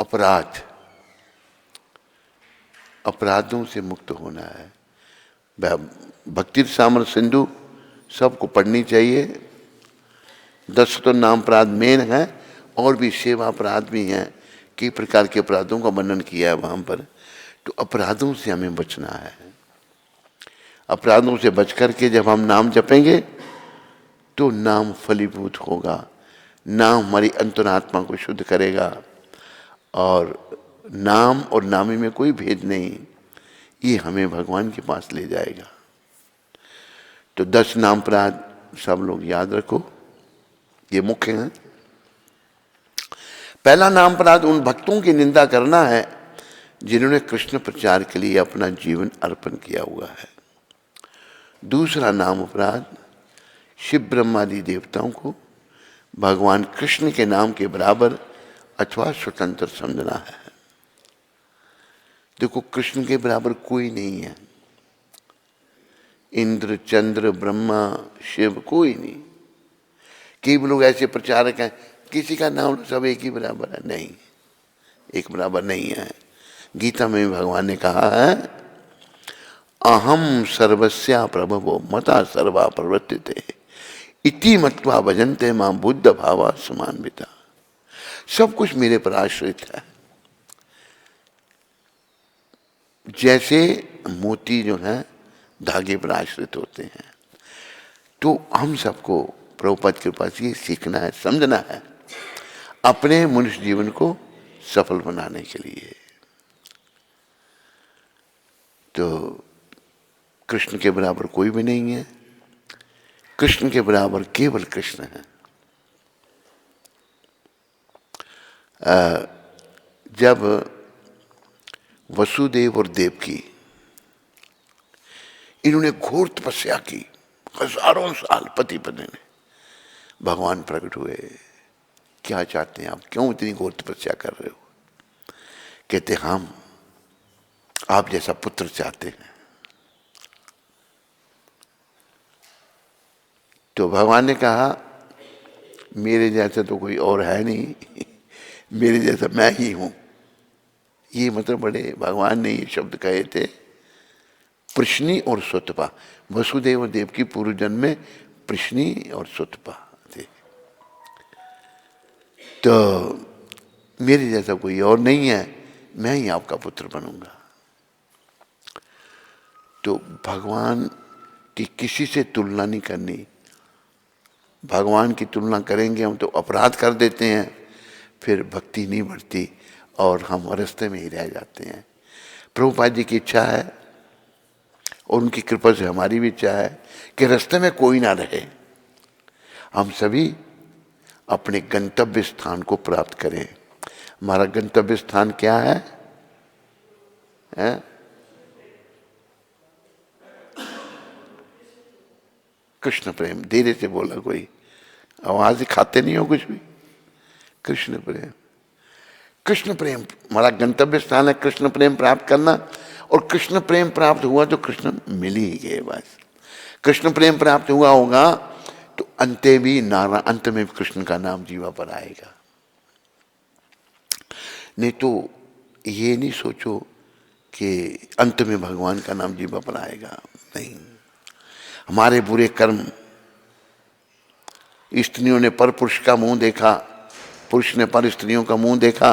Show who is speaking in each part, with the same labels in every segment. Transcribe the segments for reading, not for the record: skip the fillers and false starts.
Speaker 1: अपराध, अपराधों से मुक्त होना है। भक्ति सामर सिंधु सबको पढ़नी चाहिए। 10 तो नाम अपराध मेन है, और भी सेवा अपराध भी हैं, कई प्रकार के अपराधों का वर्णन किया है वहां पर। तो अपराधों से हमें बचना है। अपराधों से बच करके जब हम नाम जपेंगे तो नाम फलीभूत होगा, नाम हमारी अंतरात्मा को शुद्ध करेगा, और नाम और नामी में कोई भेद नहीं, ये हमें भगवान के पास ले जाएगा। तो 10 नाम अपराध सब लोग याद रखो, ये मुख्य हैं। पहला नाम अपराध उन भक्तों की निंदा करना है जिन्होंने कृष्ण प्रचार के लिए अपना जीवन अर्पण किया हुआ है। दूसरा नाम अपराध शिव ब्रह्मादि देवताओं को भगवान कृष्ण के नाम के बराबर अथवा स्वतंत्र समझना है। देखो, कृष्ण के बराबर कोई नहीं है, इंद्र चंद्र ब्रह्मा शिव कोई नहीं। कई लोग ऐसे प्रचारक हैं, किसी का नाम सब एक ही बराबर है, नहीं, एक बराबर नहीं है। गीता में भगवान ने कहा है, अहम सर्वस्या प्रभवो मता सर्वा प्रवर्तिते इति मत्वा भजन्ते मां बुद्ध भावा समान्विता। सब कुछ मेरे पर आश्रित है। जैसे मोती जो है धागे पर आश्रित होते हैं, तो हम सबको प्रभुपाद के पास ये सीखना है, समझना है, अपने मनुष्य जीवन को सफल बनाने के लिए। तो कृष्ण के बराबर कोई भी नहीं है, कृष्ण के बराबर केवल कृष्ण है। जब वसुदेव और देवकी इन्होंने घोर तपस्या की, हजारों साल पति पत्नी ने, भगवान प्रकट हुए। क्या चाहते हैं आप, क्यों इतनी घोर तपस्या कर रहे हो? कहते हम आप जैसा पुत्र चाहते हैं। तो भगवान ने कहा, मेरे जैसा तो कोई और है नहीं, मेरे जैसा मैं ही हूं। ये मतलब बड़े भगवान ने ये शब्द कहे थे, प्रश्नी और सुतपा। वसुदेव और देव की पूर्व जन्म में प्रश्नी और सुतपा थे। तो मेरे जैसा कोई और नहीं है, मैं ही आपका पुत्र बनूंगा। तो भगवान की किसी से तुलना नहीं करनी। भगवान की तुलना करेंगे हम तो अपराध कर देते हैं, फिर भक्ति नहीं बढ़ती और हम रास्ते में ही रह जाते हैं। प्रभुपाद जी की इच्छा है और उनकी कृपा से हमारी भी इच्छा है कि रास्ते में कोई ना रहे, हम सभी अपने गंतव्य स्थान को प्राप्त करें। हमारा गंतव्य स्थान क्या है? कृष्ण प्रेम। धीरे से बोला, कोई आवाज खाते नहीं हो कुछ भी। कृष्ण प्रेम, कृष्ण प्रेम हमारा गंतव्य स्थान है। कृष्ण प्रेम प्राप्त करना, और कृष्ण प्रेम प्राप्त हुआ तो कृष्ण मिल ही गए। बस कृष्ण प्रेम प्राप्त हुआ होगा तो अंत में कृष्ण का नाम जीवा पर आएगा। नहीं तो ये नहीं सोचो कि अंत में भगवान का नाम जीवा पर आएगा, नहीं। हमारे बुरे कर्म, स्त्रियों ने पर पुरुष का मुंह देखा, पुरुष ने पर स्त्रियों का मुंह देखा,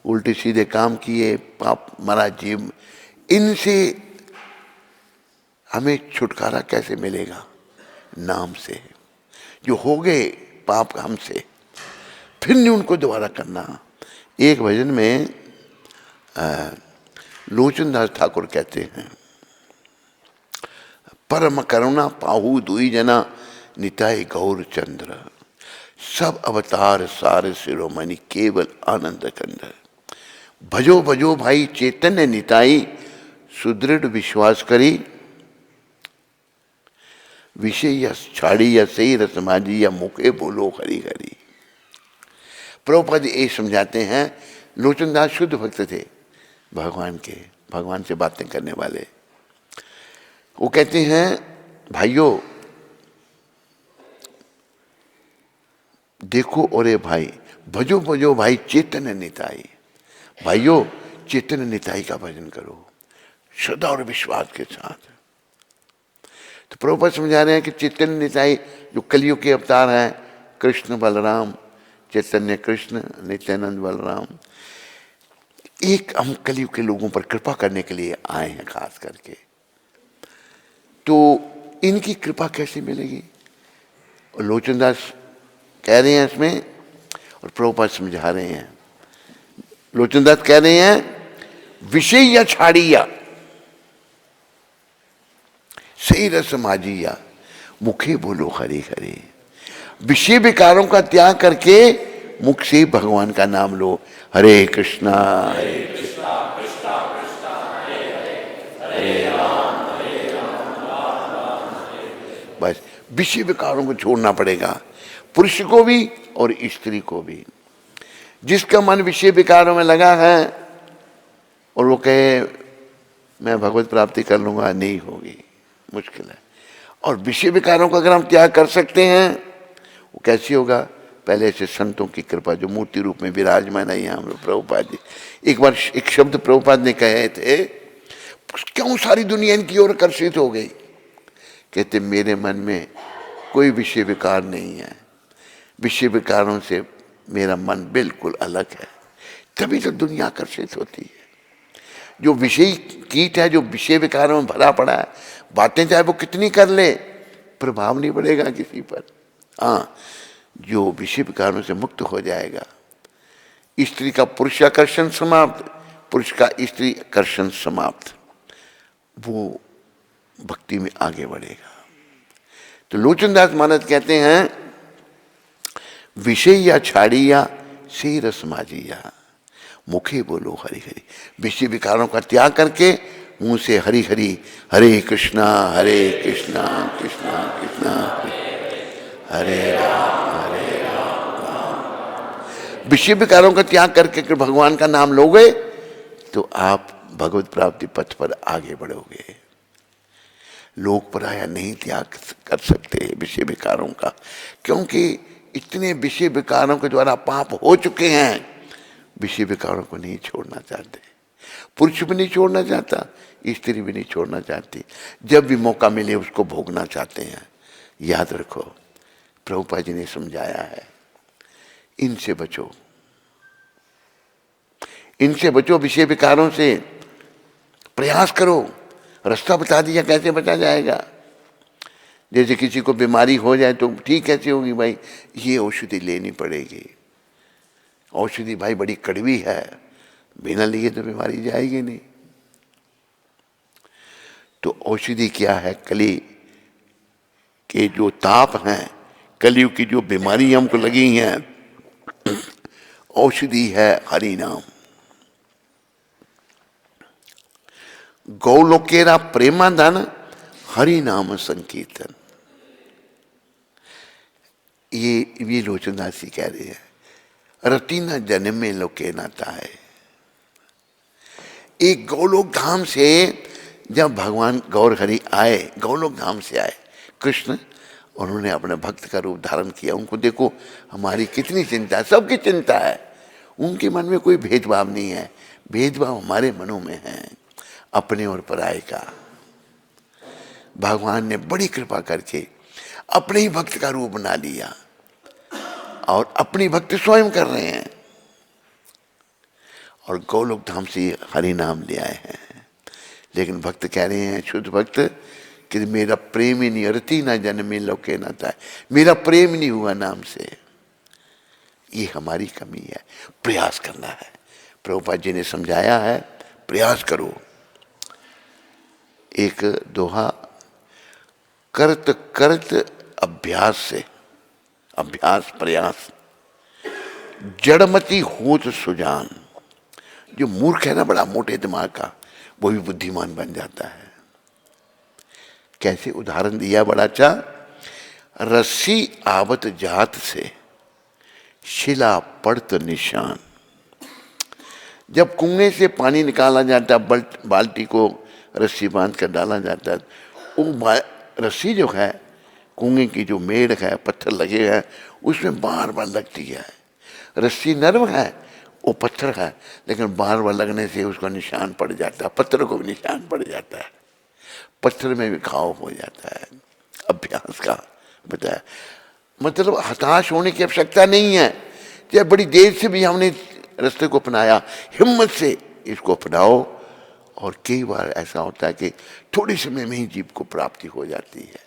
Speaker 1: उल्टे सीधे काम किए, पाप मरा जीव। इनसे हमें छुटकारा कैसे मिलेगा? नाम से। जो हो गए पाप हमसे, फिर नहीं उनको दोबारा करना। एक भजन में लोचन दास ठाकुर कहते हैं, परम करुणा पाहु दुई जना निताय गौर चंद्र, सब अवतार सार शिरोमणि केवल आनंद कंद। भजो भजो भाई चैतन्य निताई, सुदृढ़ विश्वास करी, विषय या छाड़ी या सही रसमाजी या मुखे बोलो हरी हरी। प्रभुपाद ये समझाते हैं, लोचनदास शुद्ध भक्त थे भगवान के, भगवान से बातें करने वाले। वो कहते हैं, भाइयों देखो, और भाई भजो भजो भाई चैतन्य निताई, भाइयों, चैतन्य निताई का भजन करो श्रद्धा और विश्वास के साथ। तो प्रभुपाद समझा रहे हैं कि चैतन्य निताई जो कलयुग के अवतार हैं, कृष्ण बलराम, चैतन्य कृष्ण, नित्यानंद बलराम, एक हम कलयुग के लोगों पर कृपा करने के लिए आए हैं खास करके। तो इनकी कृपा कैसे मिलेगी? और लोचन दास कह रहे हैं इसमें, और प्रभुपाद समझा रहे हैं। लोचन दास कह रहे हैं विषय या छाड़िया सही रस माजिया मुखे बोलो हरे हरे। विषय विकारों का त्याग करके मुख से भगवान का नाम लो, हरे कृष्णा हरे कृष्णा कृष्णा कृष्णा हरे हरे हरे राम बस विषय विकारों को छोड़ना पड़ेगा, पुरुष को भी और स्त्री को भी। जिसका मन विषय विकारों में लगा है और वो कहे मैं भगवत प्राप्ति कर लूंगा, नहीं होगी, मुश्किल है। और विषय विकारों का अगर हम त्याग कर सकते हैं, वो कैसे होगा? पहले से संतों की कृपा जो मूर्ति रूप में विराजमान है यहाँ प्रभुपाद जी। एक बार एक शब्द प्रभुपाद ने कहे थे, क्यों सारी दुनिया इनकी ओर आकर्षित हो गई? कहते मेरे मन में कोई विषय विकार नहीं है, विषय विकारों से मेरा मन बिल्कुल अलग है, तभी तो दुनिया आकर्षित होती है। जो विषय कीट है, जो विषय विकारों में भरा पड़ा है, बातें चाहे वो कितनी कर ले, प्रभाव नहीं पड़ेगा किसी पर। हाँ, जो विषय विकारों से मुक्त हो जाएगा, स्त्री का पुरुष आकर्षण समाप्त, पुरुष का स्त्री आकर्षण समाप्त, वो भक्ति में आगे बढ़ेगा। तो लोचनदास महाराज कहते हैं विषय या छाड़िया से रस माजिया मुखे बोलो हरि हरि। विषय विकारों का त्याग करके मुंह से हरि हरि, हरे कृष्णा कृष्णा कृष्णा हरे राम राम। विषय विकारों का त्याग करके अगर भगवान का नाम लोगे तो आप भगवत प्राप्ति पथ पर आगे बढ़ोगे। लोग पराया नहीं त्याग कर सकते विषय विकारों का, क्योंकि इतने विषय विकारों के द्वारा पाप हो चुके हैं, विषय विकारों को नहीं छोड़ना चाहते। पुरुष भी नहीं छोड़ना चाहता, स्त्री भी नहीं छोड़ना चाहती, जब भी मौका मिले उसको भोगना चाहते हैं। याद रखो, प्रभुपाद जी ने समझाया है, इनसे बचो, इनसे बचो, विषय विकारों से प्रयास करो। रास्ता बता दिया कैसे बचा जाएगा। जैसे किसी को बीमारी हो जाए तो ठीक कैसे होगी? भाई ये औषधि लेनी पड़ेगी, औषधि भाई बड़ी कड़वी है, बिना लिए तो बीमारी जाएगी नहीं। तो औषधि क्या है? कली के जो ताप हैं, कलयुग की जो बीमारी हमको लगी हैं, औषधि है हरि नाम। गौलोकेरा प्रेमाधन हरि नाम संकीर्तन। ये लोचनदास जी कह रहे हैं, रति न जन्मे लोके नाता है। एक गौलोक धाम से जब भगवान गौर हरि आए, गौलोक धाम से आए कृष्ण, उन्होंने अपने भक्त का रूप धारण किया। उनको देखो हमारी कितनी चिंता है, सबकी चिंता है, उनके मन में कोई भेदभाव नहीं है। भेदभाव हमारे मनों में है, अपने और पराये का। भगवान ने बड़ी कृपा करके अपने ही भक्त का रूप बना लिया और अपनी भक्ति स्वयं कर रहे हैं, और गौलोक धाम से हरि नाम ले आए हैं। लेकिन भक्त कह रहे हैं, शुद्ध भक्त, कि मेरा प्रेम ही नहीं, रति ना जन्मे लोके नाता है, मेरा प्रेम नहीं हुआ नाम से। ये हमारी कमी है, प्रयास करना है। प्रभुपाद जी ने समझाया है, प्रयास करो। एक दोहा, करत करत अभ्यास से, अभ्यास प्रयास जड़मती होत सुजान। जो मूर्ख है ना, बड़ा मोटे दिमाग का, वो भी बुद्धिमान बन जाता है। कैसे उदाहरण दिया बड़ा अच्छा, रस्सी आवत जात से शिला पड़त निशान। जब कुएं से पानी निकाला जाता, बाल्टी को रस्सी बांध कर डाला जाता है, वो रस्सी जो है, कुएं की जो मेड़ है, पत्थर लगे हैं, उसमें बार बार लगती है। रस्सी नरम है, वो पत्थर है, लेकिन बार बार लगने से उसका निशान पड़ जाता है, पत्थर को भी निशान पड़ जाता है, पत्थर में भी घाव हो जाता है। अभ्यास का बताया, मतलब हताश होने की आवश्यकता नहीं है। चाहे बड़ी देर से भी हमने रास्ते को अपनाया, हिम्मत से इसको अपनाओ, और कई बार ऐसा होता है कि थोड़े समय में ही जीव को प्राप्ति हो जाती है।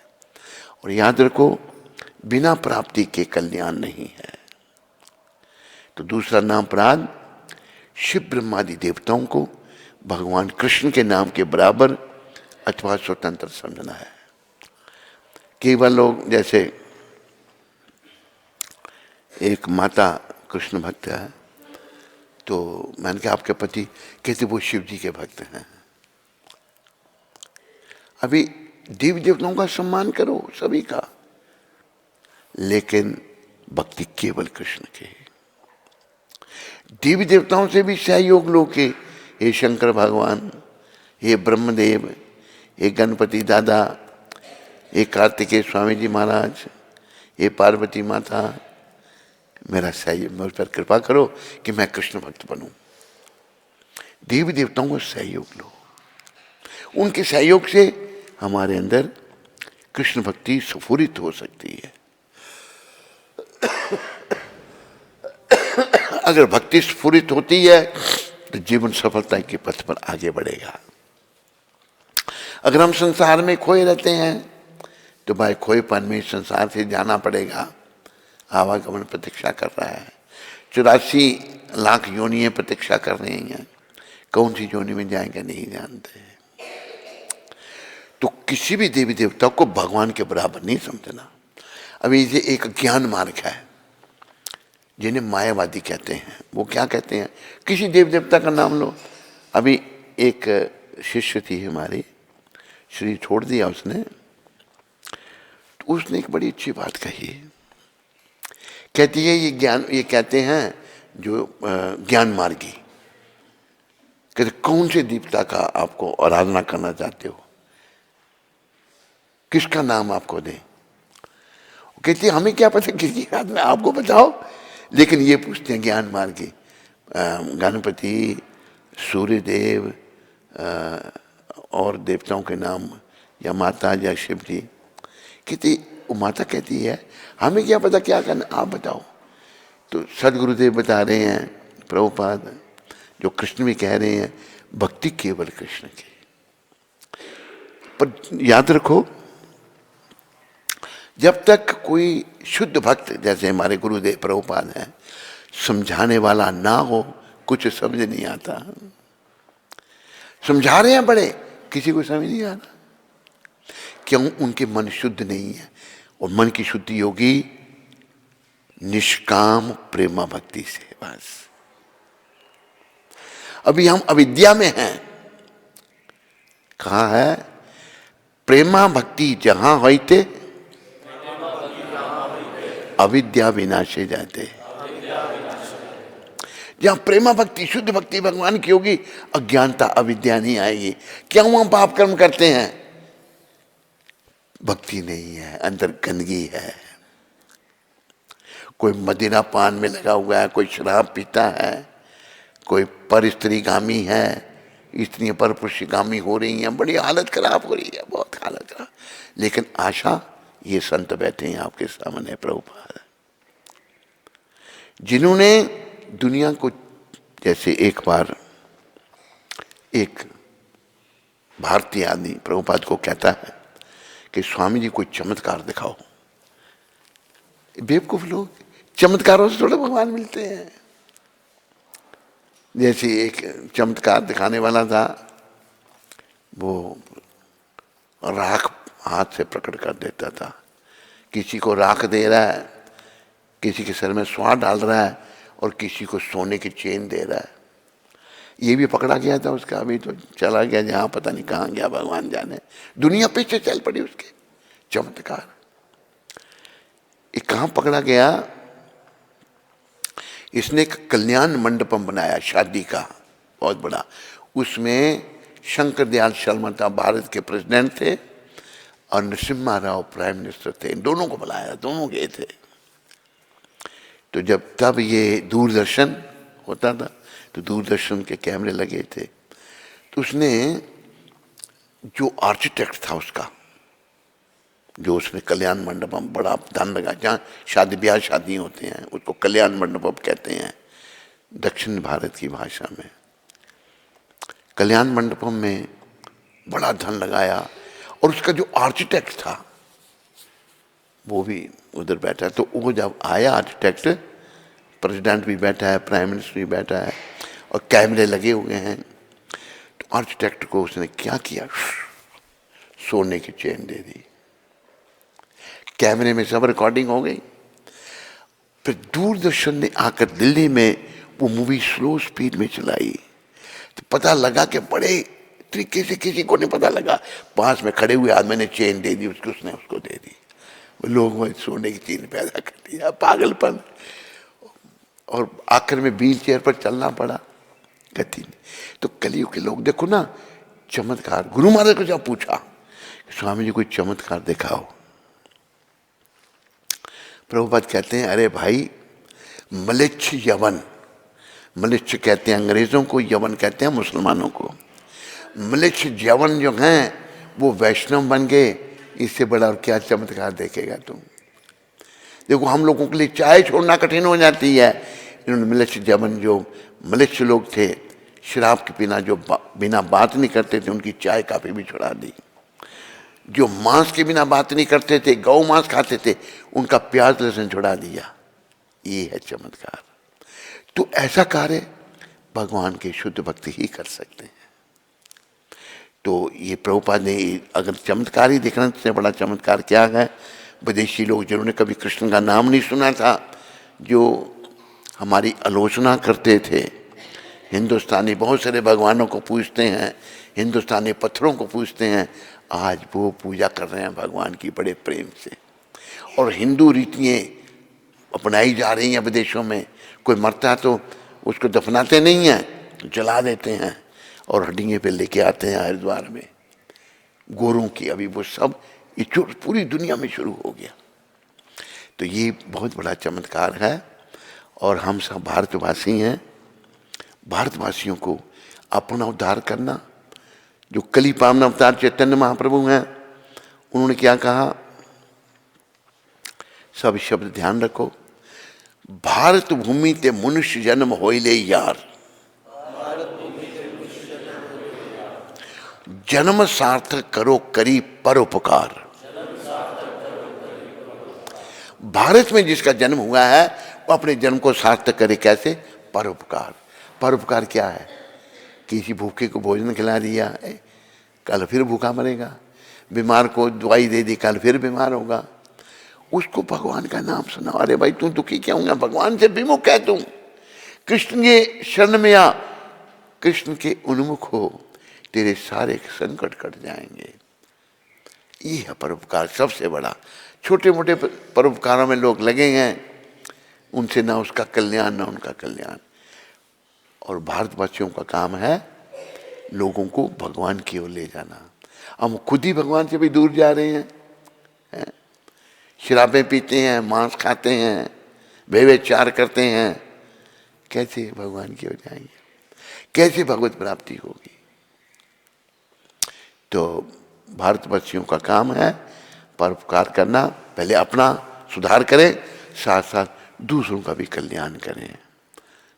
Speaker 1: और याद रखो, बिना प्राप्ति के कल्याण नहीं है। तो दूसरा नाम अपराध, शिव ब्रह्मादि देवताओं को भगवान कृष्ण के नाम के बराबर अथवा स्वतंत्र समझना है। केवल लोग, जैसे एक माता कृष्ण भक्त है, तो मैंने कहा आपके पति, कहते वो शिव जी के भक्त हैं। अभी देवी देवताओं का सम्मान करो सभी का, लेकिन भक्ति केवल कृष्ण की। देवी देवताओं से भी सहयोग लो के हे शंकर भगवान, हे ब्रह्मदेव, हे गणपति दादा, हे कार्तिकेय स्वामी जी महाराज, हे पार्वती माता, मेरा सहयोग, मुझ पर कृपा करो कि मैं कृष्ण भक्त बनूं। देवी देवताओं को सहयोग लो, उनके सहयोग से हमारे अंदर कृष्ण भक्ति स्फुरित हो सकती है। अगर भक्ति स्फुरित होती है तो जीवन सफलता के पथ पर आगे बढ़ेगा। अगर हम संसार में खोए रहते हैं तो भाई खोएपन में संसार से जाना पड़ेगा। आवागमन प्रतीक्षा कर रहा है, 84 लाख योनियां प्रतीक्षा कर रही हैं, कौन सी योनि में जाएंगे नहीं जानते। तो किसी भी देवी देवता को भगवान के बराबर नहीं समझना। अभी ये एक ज्ञान मार्ग है जिन्हें मायावादी कहते हैं। वो क्या कहते हैं, किसी देव देवता का नाम लो। अभी एक शिष्य थी हमारी, शरीर छोड़ दिया उसने, तो उसने एक बड़ी अच्छी बात कही। कहती है ये ज्ञान, ये कहते हैं जो ज्ञान मार्गी, कहते कौन से देवता का आपको आराधना करना चाहते हो, किसका नाम आपको दें। कहती है हमें क्या पता किसकी आराधना, आपको बताओ। लेकिन ये पूछते हैं ज्ञान मार्गी, गणपति, सूर्यदेव और देवताओं के नाम, या माता या शिव जी। कहती, वो माता कहती है हमें क्या पता क्या करना, आप बताओ। तो सदगुरुदेव बता रहे हैं, प्रभुपाद, जो कृष्ण भी कह रहे हैं, भक्ति केवल कृष्ण की। पर याद रखो, जब तक कोई शुद्ध भक्त, जैसे हमारे गुरुदेव प्रभुपाद हैं, समझाने वाला ना हो, कुछ समझ नहीं आता। समझा रहे हैं बड़े, किसी को समझ नहीं आता। क्यों? उनके मन शुद्ध नहीं है। और मन की शुद्धि होगी निष्काम प्रेमा भक्ति से, बस। अभी हम अविद्या में हैं। कहा है, प्रेमा भक्ति जहां होते अविद्या विनाशे जाते। जहां प्रेमा भक्ति, शुद्ध भक्ति भगवान की होगी, अज्ञानता अविद्या नहीं आएगी। क्यों हम पाप कर्म करते हैं? भक्ति नहीं है, अंदर गंदगी है। कोई मदिरा पान में लगा हुआ है, कोई शराब पीता है, कोई पर स्त्रीगामी है, स्त्रियां पर पुरुषगामी हो रही हैं, बड़ी हालत खराब हो रही है, बहुत हालत खराब। लेकिन आशा, ये संत बैठे हैं आपके सामने, प्रभुपाद, जिन्होंने दुनिया को, जैसे एक बार एक भारतीय आदमी प्रभुपाद को कहता है कि स्वामी जी कोई चमत्कार दिखाओ। बेवकूफ लोग, चमत्कारों से थोड़े भगवान मिलते हैं। जैसे एक चमत्कार दिखाने वाला था, वो राख हाथ से प्रकट कर देता था। किसी को राख दे रहा है, किसी के सर में स्वाद डाल रहा है, और किसी को सोने की चेन दे रहा है। ये भी पकड़ा गया था उसका, अभी तो चला गया जहां, पता नहीं कहाँ गया, भगवान जाने। दुनिया पीछे चल पड़ी उसके चमत्कार। ये कहाँ पकड़ा गया? इसने एक कल्याण मंडपम बनाया शादी का, बहुत बड़ा। उसमें शंकर दयाल शर्मा था, भारत के प्रेसिडेंट थे, और नरसिम्हा राव प्राइम मिनिस्टर थे। इन दोनों को बुलाया, दोनों गए थे। तो जब तब ये दूरदर्शन होता था, तो दूरदर्शन के कैमरे लगे थे। तो उसने जो आर्किटेक्ट था उसका, जो उसने कल्याण मंडपम बड़ा धन लगा, जहाँ शादी ब्याह शादी होते हैं उसको कल्याण मंडपम कहते हैं दक्षिण भारत की भाषा में। कल्याण मंडपम में बड़ा धन लगाया और उसका जो आर्किटेक्ट था वो भी उधर बैठा है। तो वो जब आया आर्किटेक्ट, प्रेसिडेंट भी बैठा है, प्राइम मिनिस्टर भी बैठा है और कैमरे लगे हुए हैं, तो आर्किटेक्ट को उसने क्या किया, सोने की चेन दे दी। कैमरे में सब रिकॉर्डिंग हो गई। फिर दूरदर्शन ने आकर दिल्ली में वो मूवी स्लो स्पीड में चलाई, तो पता लगा कि बड़े तरीके से, किसी को नहीं पता लगा, पास में खड़े हुए आदमी ने चेन दे दी उसको, उसने उसको दे दी। लोगों ने सोने की चेन पैदा कर दिया, पागलपन। और आखिर में व्हील चेयर पर चलना पड़ा, गति नहीं। तो कलयुग के लोग देखो ना, चमत्कार। गुरु महाराज को जब पूछा स्वामी जी कोई चमत्कार दिखाओ, प्रभुपाद कहते हैं अरे भाई, मलेच्छ यवन, मलेच्छ कहते हैं अंग्रेजों को, यवन कहते हैं मुसलमानों को। मलेच्छ यवन जो हैं वो वैष्णव बन गए, इससे बड़ा और क्या चमत्कार देखेगा तुम। देखो हम लोगों के लिए चाय छोड़ना कठिन हो जाती है, इन्होंने मलेच्छ यवन, जो मलेच्छ लोग थे, शराब के बिना जो बिना बात नहीं करते थे, उनकी चाय काफी भी छुड़ा दी। जो मांस के बिना बात नहीं करते थे, गौ मांस खाते थे, उनका प्याज लहसुन छुड़ा दिया। ये है चमत्कार। तो ऐसा कार्य भगवान के शुद्ध भक्त ही कर सकते हैं। तो ये प्रभुपाद ने अगर चमत्कार ही देखना से बड़ा चमत्कार क्या है, विदेशी लोग जिन्होंने कभी कृष्ण का नाम नहीं सुना था, जो हमारी आलोचना करते थे, हिंदुस्तानी बहुत सारे भगवानों को पूजते हैं, हिंदुस्तानी पत्थरों को पूजते हैं, आज वो पूजा कर रहे हैं भगवान की बड़े प्रेम से। और हिंदू रीतियाँ अपनाई जा रही हैं विदेशों में। कोई मरता है तो उसको दफनाते नहीं हैं, जला देते हैं और हड्डियाँ पे लेके आते हैं हरिद्वार में, गोरों की। अभी वो सब ये पूरी दुनिया में शुरू हो गया। तो ये बहुत बड़ा चमत्कार है। और हम सब भारतवासी हैं, भारतवासियों को अपना उद्धार करना। जो कली पावन अवतार चैतन्य महाप्रभु हैं, उन्होंने क्या कहा, सब शब्द ध्यान रखो। भारत भूमि ते मनुष्य जन्म होइले यार, जन्म सार्थक करो करी परोपकार। भारत में जिसका जन्म हुआ है वो अपने जन्म को सार्थक करे, कैसे, परोपकार। परोपकार क्या है, किसी भूखे को भोजन खिला दिया, कल फिर भूखा मरेगा, बीमार को दवाई दे दी, कल फिर बीमार होगा, उसको भगवान का नाम सुनाओ। अरे भाई तू दुखी क्या होगा, भगवान से विमुख है तू, कृष्ण के शरण में आ, कृष्ण के उन्मुख हो, तेरे सारे संकट कट जाएंगे। ये है परोपकार सबसे बड़ा। छोटे मोटे परोपकारों में लोग लगे हैं, उनसे ना उसका कल्याण ना उनका कल्याण। और भारतवासियों का काम है लोगों को भगवान की ओर ले जाना। हम खुद ही भगवान से भी दूर जा रहे हैं, शराबें पीते हैं, मांस खाते हैं, व्यभिचार करते हैं, कैसे भगवान की ओर जाएंगे, कैसे भगवत प्राप्ति होगी। तो भारतवासियों का काम है परोपकार करना। पहले अपना सुधार करें, साथ साथ दूसरों का भी कल्याण करें,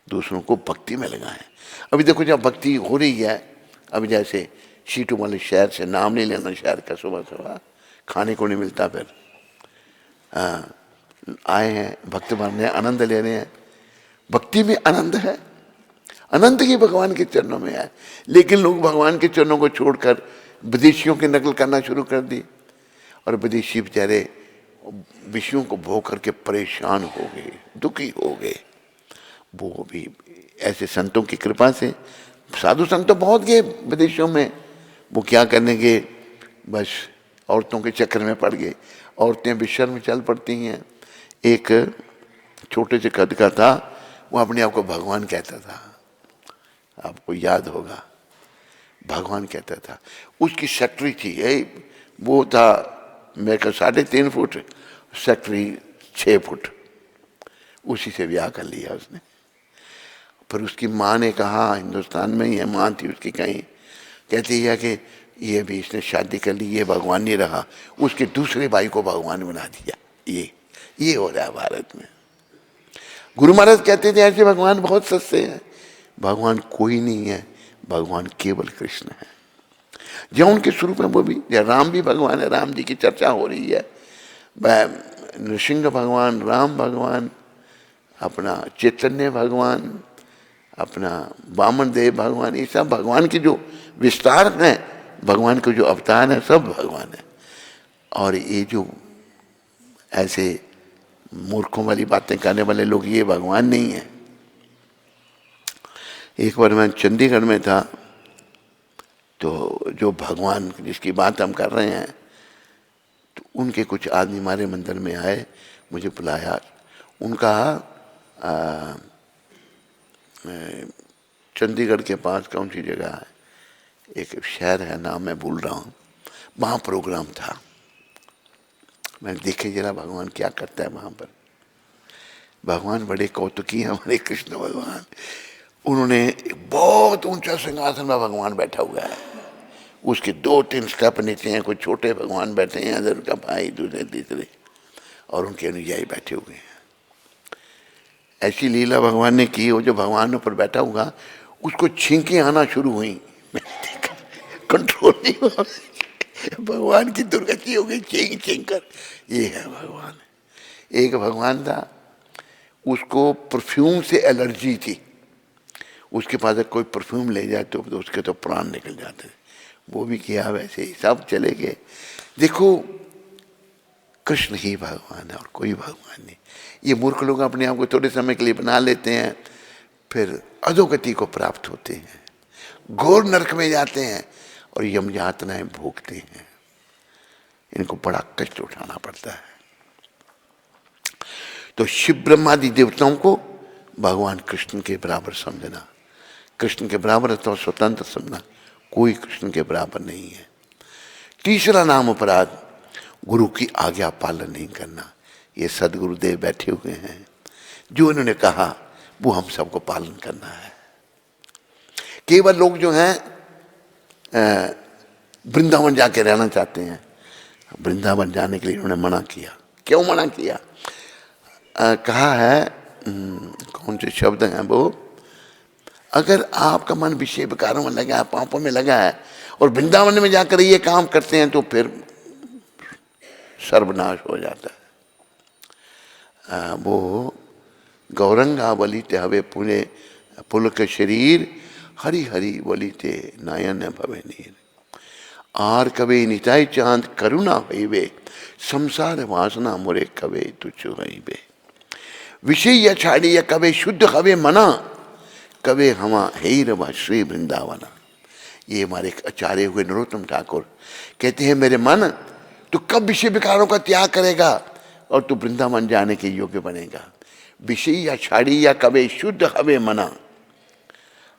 Speaker 1: दूसरों को भक्ति में लगाएं। अभी देखो जब भक्ति हो रही है, अभी जैसे सीटों वाले शहर से, नाम नहीं लेना शहर का, सुबह सुबह खाने को नहीं मिलता, फिर आए हैं भक्त बनने, आनंद ले रहे हैं। भक्ति में आनंद है, आनंद ही भगवान के चरणों में है। लेकिन लोग भगवान के चरणों को छोड़कर विदेशियों की नकल करना शुरू कर दी, और विदेशी बेचारे विषयों को भोग करके परेशान हो गए, दुखी हो गए। वो भी ऐसे संतों की कृपा से, साधु संत तो बहुत गए विदेशों में, वो क्या करने के, बस औरतों के चक्कर में पड़ गए। औरतें बेशर्म चल पड़ती हैं। एक छोटे से कद का था, वो अपने आप को भगवान कहता था, आपको याद होगा, भगवान कहता था। उसकी सेक्रेटरी थी, वो था मेरे को 3.5 फुट, सेक्रेटरी 6 फुट, उसी से ब्याह कर लिया उसने। पर उसकी माँ ने कहा, हिंदुस्तान में ही है, माँ थी उसकी कहीं, कहती है कि ये भी इसने शादी कर ली, ये भगवान नहीं रहा, उसके दूसरे भाई को भगवान बना दिया। ये हो रहा है भारत में। गुरु महाराज कहते थे ऐसे भगवान बहुत सस्ते हैं। भगवान कोई नहीं है, भगवान केवल कृष्ण है। जो उनके स्वरूप है वो भी, राम भी भगवान है, राम जी की चर्चा हो रही है, नृसिंह भगवान, राम भगवान, अपना चैतन्य भगवान, अपना वामन देव भगवान, ये सब भगवान की जो विस्तार है, भगवान के जो अवतार है, सब भगवान है। और ये जो ऐसे मूर्खों वाली बातें करने वाले लोग, ये भगवान नहीं है। एक बार मैं चंडीगढ़ में था, तो जो भगवान जिसकी बात हम कर रहे हैं, तो उनके कुछ आदमी हमारे मंदिर में आए, मुझे बुलाया। उनका चंडीगढ़ के पास कौन सी जगह है, एक शहर है, नाम मैं भूल रहा हूँ, वहाँ प्रोग्राम था। मैंने देखे जरा भगवान क्या करता है वहाँ पर। भगवान बड़े कौतुकी हैं हमारे कृष्ण भगवान। उन्होंने बहुत ऊंचा सिंहासन में भगवान बैठा हुआ है, उसके 2-3 स्टेप नीचे हैं, कुछ छोटे भगवान बैठे हैं, अदर का भाई, दूसरे तीसरे, और उनके अनुयायी बैठे हुए हैं। ऐसी लीला भगवान ने की, वो जो भगवान ऊपर बैठा हुआ, उसको छींकें आना शुरू हुई। कंट्रोल नहीं हुआ, भगवान की दुर्गति हो गई, छींक छींक कर। ये है भगवान। एक भगवान था, उसको परफ्यूम से एलर्जी थी, उसके पास कोई परफ्यूम ले जाए तो उसके तो प्राण निकल जाते। वो भी किया, वैसे ही सब चले गए। देखो, कृष्ण ही भगवान है और कोई भगवान नहीं। ये मूर्ख लोग अपने आप को थोड़े समय के लिए बना लेते हैं, फिर अधोगति को प्राप्त होते हैं, घोर नरक में जाते हैं और यम यातनाएं भोगते हैं। इनको बड़ा कष्ट उठाना पड़ता है। तो शिव ब्रह्मादि देवताओं को भगवान कृष्ण के बराबर समझना, कृष्ण के बराबर अथवा स्वतंत्र समझना, कोई कृष्ण के बराबर नहीं है। तीसरा नाम अपराध, गुरु की आज्ञा पालन नहीं करना। ये सदगुरुदेव बैठे हुए हैं, जो इन्होंने कहा वो हम सबको पालन करना है। केवल लोग जो हैं वृंदावन जाके रहना चाहते हैं, वृंदावन जाने के लिए इन्होंने मना किया। क्यों मना किया? कहा है, कौन से शब्द हैं वो, अगर आपका मन विषय विकारों में लगा है, पापों में लगा है, और वृंदावन में जाकर ये काम करते हैं, तो फिर सर्वनाश हो जाता है। वो गौरंगा वलिते हवे पुणे पुलक शरीर, हरि हरि वलिते नयन भवे नीर। आर कवे निताई चांद करुणा हईवे, संसार वासना मोरे कवे तुच्छ हईवे। विषय या छाड़ी या कवे शुद्ध हवे मना, कवे हमा हेर व श्री वृंदावना। ये हमारे आचार्य हुए नरोत्तम ठाकुर कहते हैं, मेरे मन तू कब विषय विकारों का त्याग करेगा और तू वृंदावन जाने के योग्य बनेगा। विषय या छाड़ी या कवे शुद्ध हवे मना।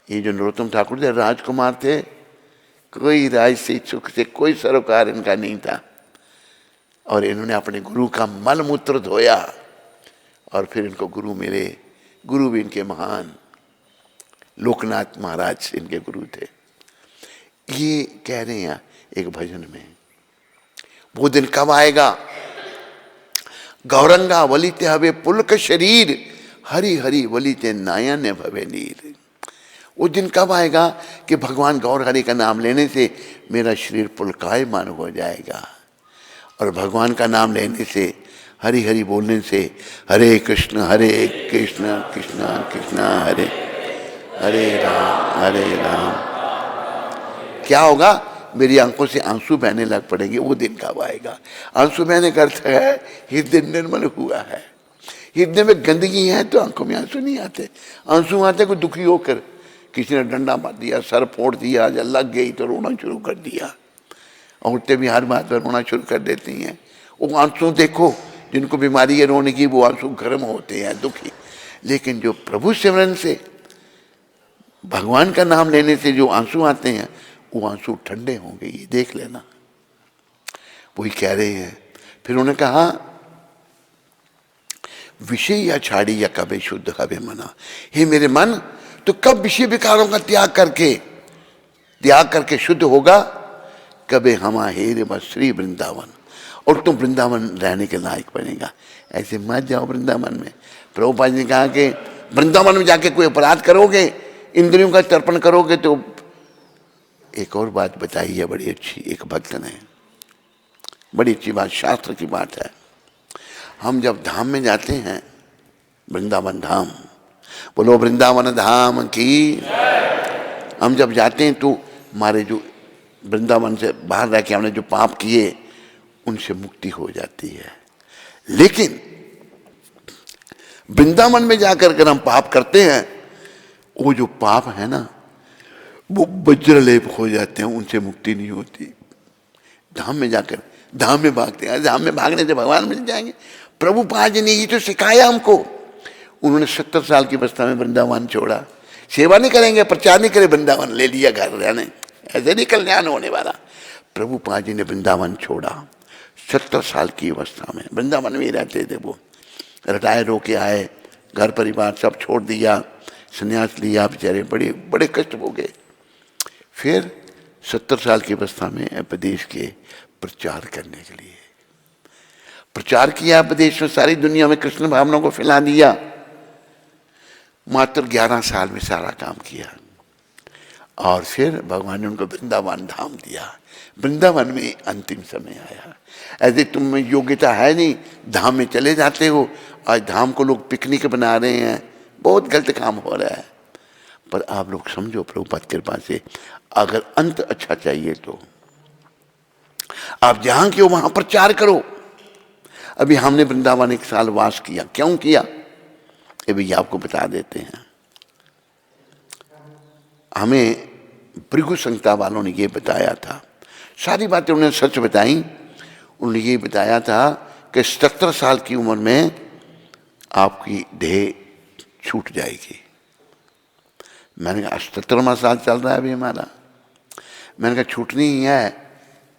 Speaker 1: ये जो नरोत्तम ठाकुर थे, राजकुमार थे, कोई राज से सुख से कोई सरोकार इनका नहीं था, और इन्होंने अपने गुरु का मल मूत्र धोया और फिर इनको गुरु मिले। गुरु भी इनके महान लोकनाथ महाराज इनके गुरु थे। ये कह रहे हैं एक भजन में, वो दिन कब आएगा? गौरंगा वलिते हवे पुलक शरीर, हरि हरि वलिते नयन भवे नीर। वो दिन कब आएगा कि भगवान गौर हरि का नाम लेने से मेरा शरीर पुलकायमान हो जाएगा, और भगवान का नाम लेने से, हरि हरि बोलने से, हरे कृष्ण कृष्ण कृष्ण हरे हरे राम, क्या होगा? मेरी आंखों से आंसू बहने लग पड़ेंगे। वो दिन कब आएगा? आंसू बहने का अर्थ है हृदय निर्मल हुआ है। हृदय में गंदगी है तो आंखों में आंसू नहीं आते। आंसू आते कोई दुखी होकर, किसी ने डंडा मार दिया, सर फोड़ दिया, या लग गई तो रोना शुरू कर दिया। औरतें भी हर बात पर रोना शुरू कर देती हैं। वो आंसू देखो, जिनको बीमारी है रोने की, वो आंसू गर्म होते हैं, दुखी। लेकिन जो प्रभु सिमरन से, भगवान का नाम लेने से जो आंसू आते हैं, वो आंसू ठंडे होंगे, ये देख लेना। वही कह रहे हैं। फिर उन्होंने कहा, विषय या छाड़ी या कबे शुद्ध हवे मना। हे मेरे मन, तो कब विषय विकारों का त्याग करके शुद्ध होगा? कबे हमा हेरे बस श्री वृंदावन, और तुम वृंदावन रहने के लायक बनेगा। ऐसे मत जाओ वृंदावन में। प्रभुपाद जी ने कहा कि वृंदावन में जाके कोई अपराध करोगे, इंद्रियों का तर्पण करोगे तो। एक और बात बताई है बड़ी अच्छी, एक भक्त ने, बड़ी अच्छी बात, शास्त्र की बात है। हम जब धाम में जाते हैं, वृंदावन धाम, बोलो वृंदावन धाम की। हम जब जाते हैं तो हमारे जो वृंदावन से बाहर रह के हमने जो पाप किए उनसे मुक्ति हो जाती है। लेकिन वृंदावन में जाकर अगर हम पाप करते हैं, वो जो पाप है ना वो वज्रलेप हो जाते हैं, उनसे मुक्ति नहीं होती। धाम में जाकर धाम में भागते हैं, धाम में भागने से भगवान मिल जाएंगे। प्रभुपाद जी ने ये तो सिखाया हमको। उन्होंने 70 साल की अवस्था में वृंदावन छोड़ा। सेवा नहीं करेंगे, प्रचार नहीं करे, वृंदावन ले लिया घर रहने, ऐसे नहीं कल्याण होने वाला। प्रभुपाद जी ने वृंदावन छोड़ा 70 साल की अवस्था में, वृंदावन में ही रहते थे वो। रिटायर होके आए, घर परिवार सब छोड़ दिया, संन्यास लिया, बेचारे बड़े बड़े कष्ट हो गए। फिर 70 साल की अवस्था में प्रदेश के प्रचार करने के लिए प्रचार किया। प्रदेश में सारी दुनिया में कृष्ण भावना को फैला दिया। मात्र 11 साल में सारा काम किया और फिर भगवान ने उनको वृंदावन धाम दिया। वृंदावन में अंतिम समय आया। ऐसे तुम में योग्यता है नहीं, धाम में चले जाते हो। आज धाम को लोग पिकनिक बना रहे हैं, बहुत गलत काम हो रहा है। पर आप लोग समझो प्रभुपाद की कृपा से, अगर अंत अच्छा चाहिए तो आप जहां के हो वहां प्रचार करो। अभी हमने वृंदावन 1 साल वास किया। क्यों किया ये भी आपको बता देते हैं। हमें भृगु संहिता वालों ने ये बताया था, सारी बातें उन्होंने सच बताई। उन्होंने ये बताया था कि 70 साल की उम्र में आपकी देह छूट जाएगी। मैंने कहा 77वां साल चल रहा है अभी हमारा। मैंने कहा छूटनी ही है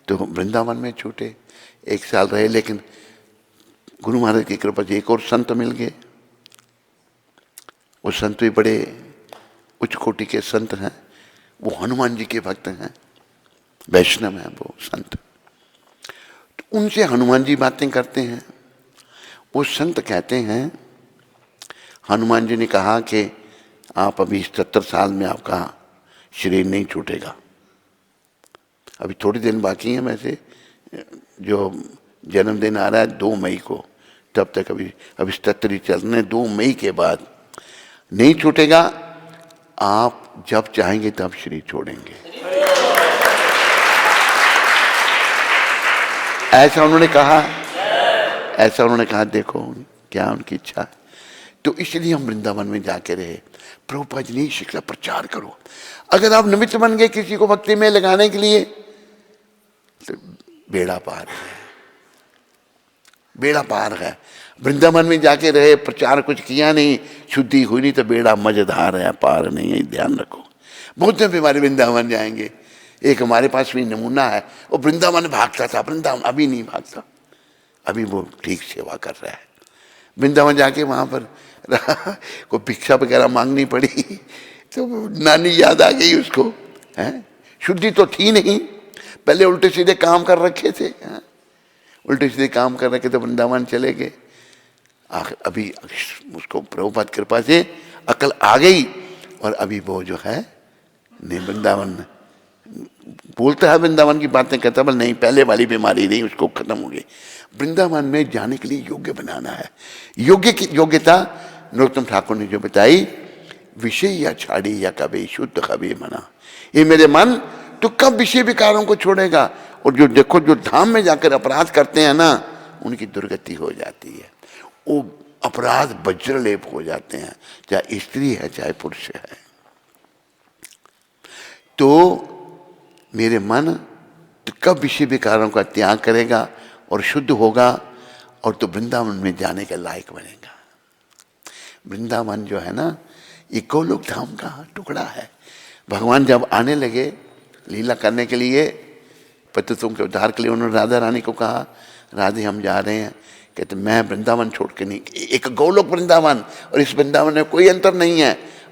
Speaker 1: तो वृंदावन में छूटे। 1 साल रहे, लेकिन गुरु महाराज की कृपा से एक और संत मिल गए। वो संत भी बड़े उच्च कोटि के संत हैं, वो हनुमान जी के भक्त हैं, वैष्णव हैं वो संत। तो उनसे हनुमान जी बातें करते हैं। वो संत कहते हैं, हनुमान जी ने कहा कि आप अभी 70 साल में आपका शरीर नहीं छूटेगा, अभी थोड़ी दिन बाकी है। वैसे जो जन्मदिन आ रहा है 2 मई को, तब तक अभी 77 चलने, 2 मई के बाद नहीं छूटेगा। आप जब चाहेंगे तब शरीर छोड़ेंगे, ऐसा उन्होंने कहा। ऐसा उन्होंने कहा, देखो क्या उनकी इच्छा है। तो इसलिए हम वृंदावन में जाके रहे। प्रभुपाद जी ने शिक्षा प्रचार करो। अगर आप निमित्त बन गए किसी को भक्ति में लगाने के लिए तो बेड़ा पार है, बेड़ा पार है। वृंदावन में जाके रहे, प्रचार कुछ किया नहीं, शुद्धि हुई नहीं, तो बेड़ा मजेदार है, पार नहीं है, ध्यान रखो। बहुत से बीमारी वृंदावन जाएंगे। एक हमारे पास भी नमूना है, वो वृंदावन भागता था, वृंदावन अभी नहीं भागता, अभी वो ठीक सेवा कर रहा है। वृंदावन जाके वहाँ पर कोई भिक्षा वगैरह मांगनी पड़ी तो नानी याद आ गई उसको। हैं, शुद्धि तो थी नहीं, पहले उल्टे सीधे काम कर रखे थे। उल्टे सीधे काम कर रखे तो वृंदावन चले गए। अभी उसको प्रभुपाद कृपा से अकल आ गई और अभी वो जो है नहीं, वृंदावन बोलता है, वृंदावन की बातें करता है, नहीं पहले वाली बीमारी नहीं, उसको खत्म हो गई। वृंदावन में जाने के लिए योग्य बनाना है। योग्य की योग्यता नरोत्तम ठाकुर ने जो बताई, विषय या छाड़ी या कभी शुद्ध कभी मना। ये मेरे मन तो कब विषय विकारों को छोड़ेगा। और जो देखो जो धाम में जाकर अपराध करते हैं ना, उनकी दुर्गति हो जाती है। वो अपराध वज्रलेप हो जाते हैं, चाहे स्त्री है चाहे पुरुष है। तो मेरे मन तो कब विषय विकारों का त्याग करेगा और शुद्ध होगा, और तो वृंदावन में जाने के लायक बनेगा। वृंदावन जो है ना, ये गोलोक धाम का टुकड़ा है। भगवान जब आने लगे लीला करने के लिए, पतितों के उद्धार के लिए, उन्होंने राधा रानी को कहा, राधे हम जा रहे हैं। कहते मैं वृंदावन छोड़ के नहीं, एक गोलोक वृंदावन और इस वृंदावन में कोई अंतर नहीं है।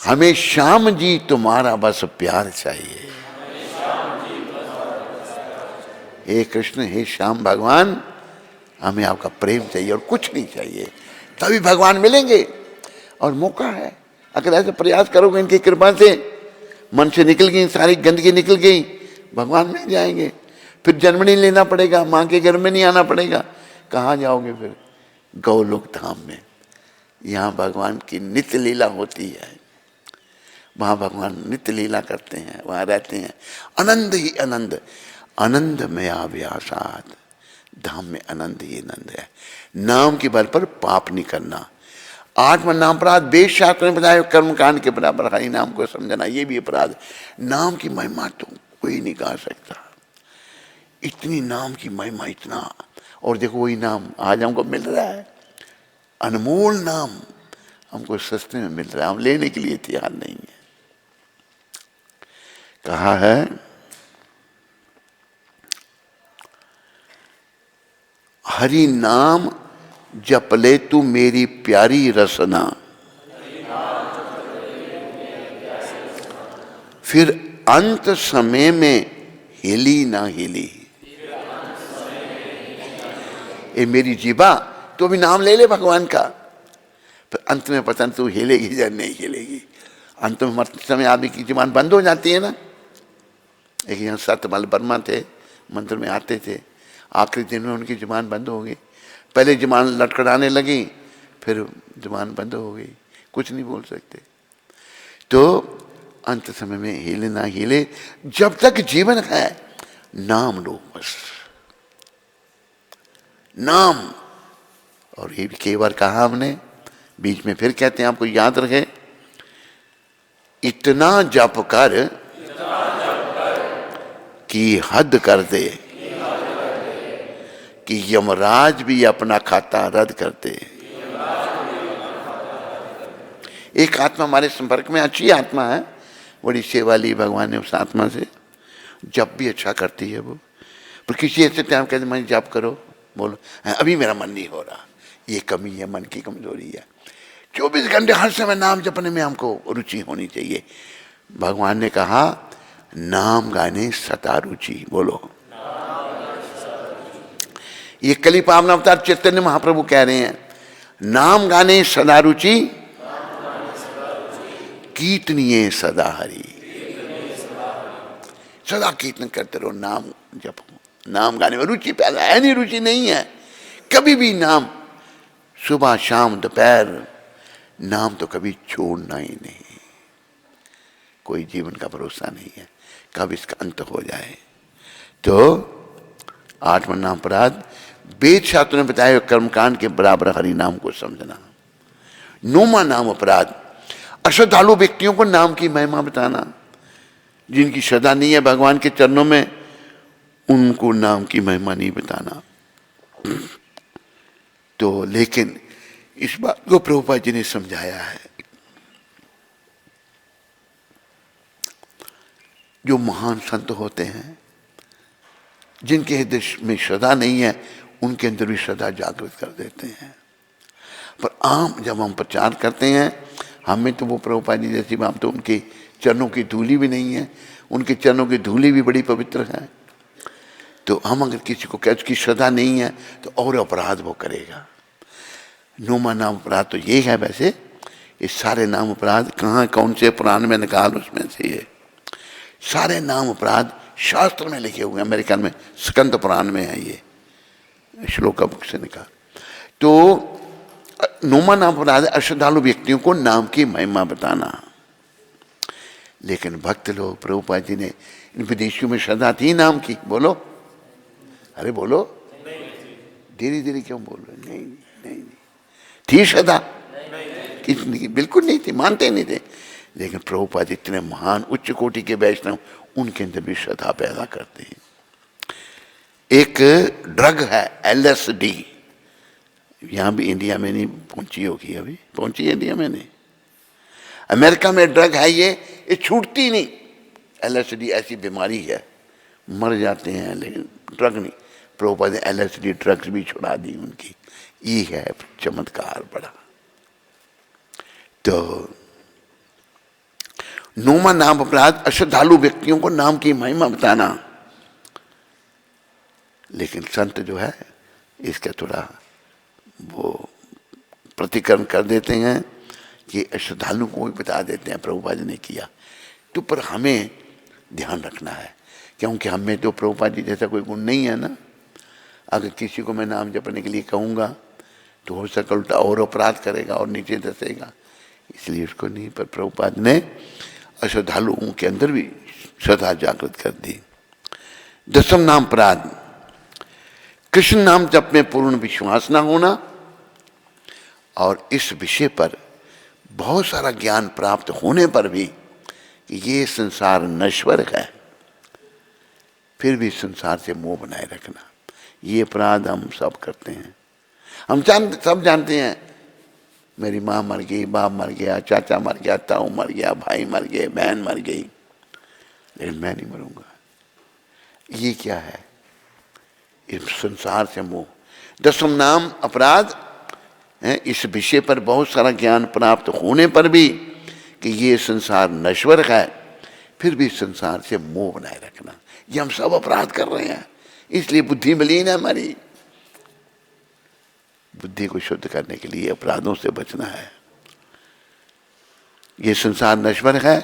Speaker 1: हमें श्याम जी तुम्हारा बस प्यार चाहिए। हे कृष्ण, हे श्याम भगवान, हमें आपका प्रेम चाहिए और कुछ नहीं चाहिए, तभी भगवान मिलेंगे। और मौका है, अगर ऐसे प्रयास करोगे इनकी कृपा से, मन से निकल गई सारी गंदगी, निकल गई, भगवान मिल जाएंगे। फिर जन्म नहीं लेना पड़ेगा, माँ के घर में नहीं आना पड़ेगा। कहाँ जाओगे फिर? गौलोक धाम में। यहाँ भगवान की नित्य लीला होती है, वहाँ भगवान नित्य लीला करते हैं, वहाँ रहते हैं। आनंद ही आनंद, आनंद में आव्यासात, धाम में आनंद ही आनंद है। नाम के बल पर पाप नहीं करना। आत्म नाम अपराध, वेद शास्त्र में बताया कर्म कांड के बराबर हरि नाम को समझना, ये भी अपराध। नाम की महिमा तो कोई नहीं गा सकता, इतनी नाम की महिमा, इतना। और देखो वही नाम आज हमको मिल रहा है, अनमोल नाम हमको सस्ते में मिल रहा है, हम लेने के लिए तैयार नहीं है। कहा है हरि नाम जप ले तू मेरी प्यारी रसना, फिर अंत समय में हिली ना हिली। ये मेरी जीवा, तो भी नाम ले ले भगवान का, फिर अंत में पता नहीं तू हिलेगी या नहीं हिलेगी। अंत में मरते समय आदमी की जुबान बंद हो जाती है ना। एक यहाँ सत्यपाल वर्मा थे, मंदिर में आते थे, आखिरी दिन में उनकी जुबान बंद हो गई। पहले जुबान लटखड़ाने लगी, फिर जुबान बंद हो गई, कुछ नहीं बोल सकते। तो अंत समय में हिले ना हिले, जब तक जीवन है नाम लो बस, नाम। और ये भी कई बार कहा हमने, बीच में फिर कहते हैं, आपको याद रहे, इतना जप कर कि हद कर दे, कि यमराज भी अपना खाता रद्द कर दे। एक आत्मा हमारे संपर्क में, अच्छी आत्मा है, बड़ी सेवा ली भगवान ने उस आत्मा से, जब भी अच्छा करती है वो। पर किसी ऐसे टाइम कहते मैं जप करो, बोलो अभी मेरा मन नहीं हो रहा, ये कमी है, मन की कमजोरी है। 24 घंटे हर समय नाम जपने में हमको रुचि होनी चाहिए। भगवान ने कहा नाम गाने सदा रुचि, बोलो। ये कली पावन अवतार चैतन्य महाप्रभु कह रहे हैं, नाम गाने सदा रुचि, कीर्तनीय सदा हरि। सदा कीर्तन करते रहो, नाम जपो, नाम गाने में रुचि पैदा है नहीं, रुचि नहीं है कभी भी। नाम सुबह शाम दोपहर, नाम तो कभी छोड़ना ही नहीं। कोई जीवन का भरोसा नहीं है कब इसका अंत हो जाए। तो आठवां नाम अपराध, वेद शास्त्र ने बताया कर्मकांड के बराबर हरि नाम को समझना। नौवां नाम अपराध, अश्रद्धालु व्यक्तियों को नाम की महिमा बताना। जिनकी श्रद्धा नहीं है भगवान के चरणों में, उनको नाम की महिमा नहीं बताना। तो लेकिन इस बात को प्रभुपाद जी ने समझाया है। जो महान संत होते हैं, जिनके हृदय में श्रद्धा नहीं है, उनके अंदर भी श्रद्धा जागृत कर देते हैं। पर आम जब हम प्रचार करते हैं, हमें तो वो प्रभुपाद जी जैसी बात, तो उनके चरणों की धूली भी नहीं है, उनके चरणों की धूली भी बड़ी पवित्र है। तो हम अगर किसी को कहते उसकी श्रद्धा नहीं है, तो और अपराध वो करेगा। नौवां नाम अपराध तो ये है। वैसे ये सारे नाम अपराध कहाँ, कौन से पुराण में निकाल, उसमें से ये सारे नाम अपराध शास्त्र में लिखे हुए हैं। अमेरिकन में स्कंद पुराण में है, ये श्लोका बुक से निकाल। तो नौवां नाम अपराध अश्रद्धालु व्यक्तियों को नाम की महिमा बताना। लेकिन भक्त लोग, प्रभुपाद जी ने, इन विदेशियों में श्रद्धा थी नाम की, बोलो, अरे बोलो, धीरे धीरे क्यों बोल रहे? नहीं नहीं, थी श्रद्धा? बिल्कुल नहीं थी, मानते नहीं थे। लेकिन प्रभुपाद इतने महान उच्च कोटि के वैष्णव, उनके अंदर भी श्रद्धा पैदा करते हैं। एक ड्रग है LSD, यहाँ भी इंडिया में नहीं पहुंची होगी, अभी पहुंची है इंडिया में नहीं, अमेरिका में ड्रग है ये छूटती नहीं। LSD ऐसी बीमारी है, मर जाते हैं, लेकिन ड्रग नहीं। प्रभुपाद ने LSD ड्रग्स भी छुड़ा दी उनकी। ये है चमत्कार बड़ा। तो नौवां नाम अपराध, अश्रद्धालु व्यक्तियों को नाम की महिमा बताना। लेकिन संत जो है इसका थोड़ा वो प्रतिकरण कर देते हैं कि अश्रद्धालु को भी बता देते हैं प्रभुपाद जी ने किया। तो पर हमें ध्यान रखना है, क्योंकि हमें तो प्रभुपाद जी जैसा कोई गुण नहीं है ना। अगर किसी को मैं नाम जपने के लिए कहूँगा तो हो सके उल्टा और अपराध करेगा और नीचे दसेगा, इसलिए उसको नहीं। पर प्रभुपाद ने अश्रद्धालुओं के अंदर भी श्रद्धा जागृत कर दी। 10वां नाम अपराध, कृष्ण नाम जप में पूर्ण विश्वास ना होना और इस विषय पर बहुत सारा ज्ञान प्राप्त होने पर भी कि ये संसार नश्वर है, फिर भी संसार से मोह बनाए रखना, ये अपराध हम सब करते हैं। हम सब जानते हैं मेरी माँ मर गई, बाप मर गया, चाचा मर गया, ताऊ मर गया, भाई मर गए, बहन मर गई, लेकिन मैं नहीं मरूंगा। ये क्या है? इस संसार से मोह। 10वां नाम अपराध है, इस विषय पर बहुत सारा ज्ञान प्राप्त होने पर भी कि ये संसार नश्वर है, फिर भी संसार से मोह बनाए रखना। ये हम सब अपराध कर रहे हैं, इसलिए बुद्धि मलिन है हमारी। बुद्धि को शुद्ध करने के लिए अपराधों से बचना है। ये संसार नश्वर है,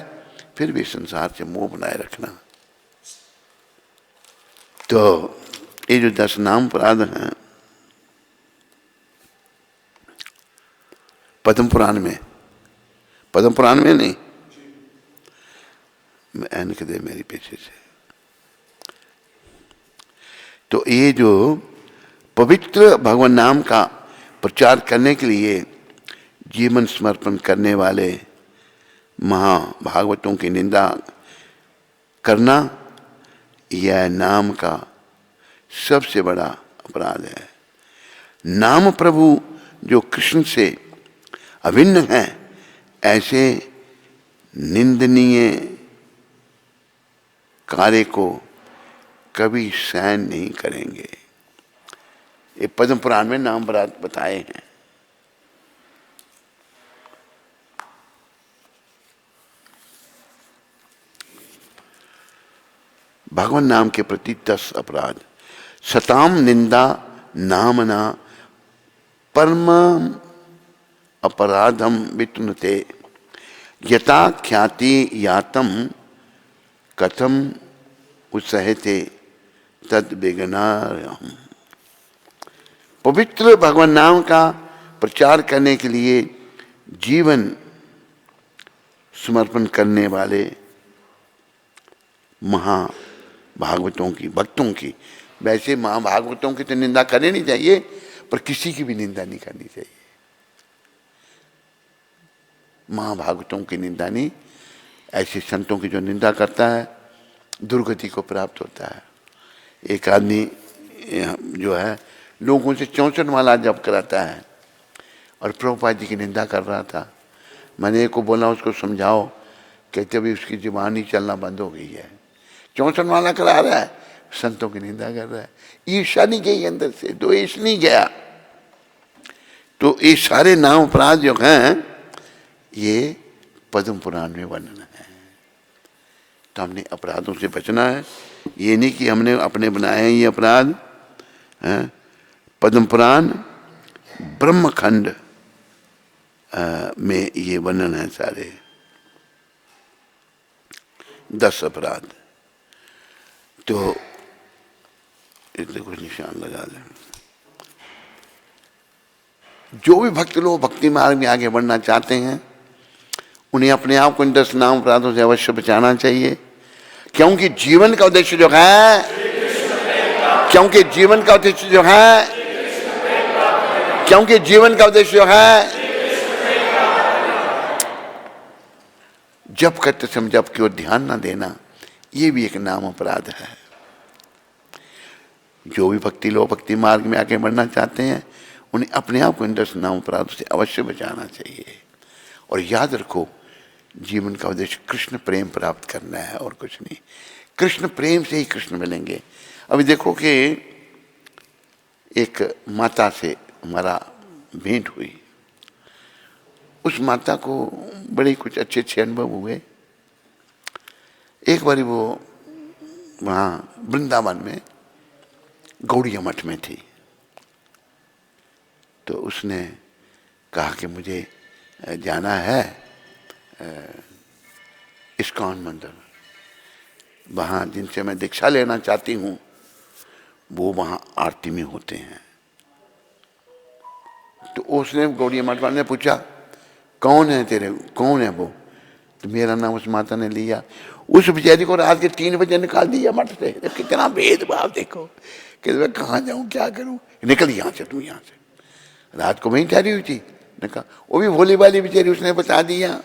Speaker 1: फिर भी संसार से मोह बनाए रखना। तो ये जो 10 नाम अपराध हैं पद्म पुराण में नहीं, मैं एनक दे मेरी पीछे से। तो ये जो पवित्र भगवान नाम का प्रचार करने के लिए जीवन समर्पण करने वाले महाभागवतों की निंदा करना, यह नाम का सबसे बड़ा अपराध है। नाम प्रभु जो कृष्ण से अभिन्न है, ऐसे निंदनीय कार्य को कभी सहन नहीं करेंगे। ये पद्म पुराण में नाम अपराध बताए हैं। भगवान नाम के प्रति 10 अपराध। सताम निंदा नामना परम अपराधम वितुनते यथा ख्याति यातम कथम उत्सहते तद विघ्नार्हम्। पवित्र भगवान नाम का प्रचार करने के लिए जीवन समर्पण करने वाले महाभागवतों की, भक्तों की, वैसे महाभागवतों की तो निंदा करनी नहीं चाहिए, पर किसी की भी निंदा नहीं करनी चाहिए। महाभागवतों की निंदा नहीं, ऐसे संतों की जो निंदा करता है दुर्गति को प्राप्त होता है। एक आदमी जो है लोगों से 64 माला जप कराता है और प्रभुपाद जी की निंदा कर रहा था। मैंने एक को बोला उसको समझाओ, कहते अभी उसकी जुबान ही चलना बंद हो गई है। 64 माला करा रहा है, संतों की निंदा कर रहा है। ईर्ष्या नहीं गई अंदर से, द्वेष नहीं गया। तो ये सारे नाम अपराध जो हैं ये पद्म पुराण में वर्णन है। तो हमने अपराधों से बचना है, ये नहीं कि हमने अपने बनाए हैं ये अपराध हैं। पद्म पुराण ब्रह्मखंड में ये वर्णन है सारे 10 अपराध। तो इसलिए कुछ निशान लगा लें। जो भी भक्त लोग भक्ति मार्ग में आगे बढ़ना चाहते हैं उन्हें अपने आप को इन 10 नाम अपराधों से अवश्य बचाना चाहिए, क्योंकि जीवन का उद्देश्य जो है, क्योंकि जीवन का उद्देश्य जो है, क्योंकि जीवन का उद्देश्य जो है जप करते समय जप की ओर ध्यान ना देना, ये भी एक नाम अपराध है। जो भी भक्ति लोग भक्ति मार्ग में आगे बढ़ना चाहते हैं उन्हें अपने आप को इन 10 नाम अपराधों से अवश्य बचाना चाहिए। और याद रखो जीवन का उद्देश्य कृष्ण प्रेम प्राप्त करना है और कुछ नहीं। कृष्ण प्रेम से ही कृष्ण मिलेंगे। अभी देखो कि एक माता से हमारा भेंट हुई, उस माता को बड़े कुछ अच्छे अच्छे अनुभव हुए। एक बारी वो वहाँ वृंदावन में गौड़िया मठ में थी, तो उसने कहा कि मुझे जाना है इस्कॉन मंदिर, वहाँ जिनसे मैं दीक्षा लेना चाहती हूँ वो वहाँ आरती में होते हैं। तो उसने गौड़िया मठ वाले ने पूछा कौन है तेरे, कौन है वो? तो मेरा नाम उस माता ने लिया। उस बेचारी को रात के 3 बजे निकाल दिया मठ से। कितना भेदभाव देखो कि मैं कहाँ जाऊँ, क्या करूँ, निकल यहाँ से, तू यहाँ से। रात को वहीं ठहरी हुई थी। ने कहा वो भी भोली वाली बेचारी, उसने बता दिया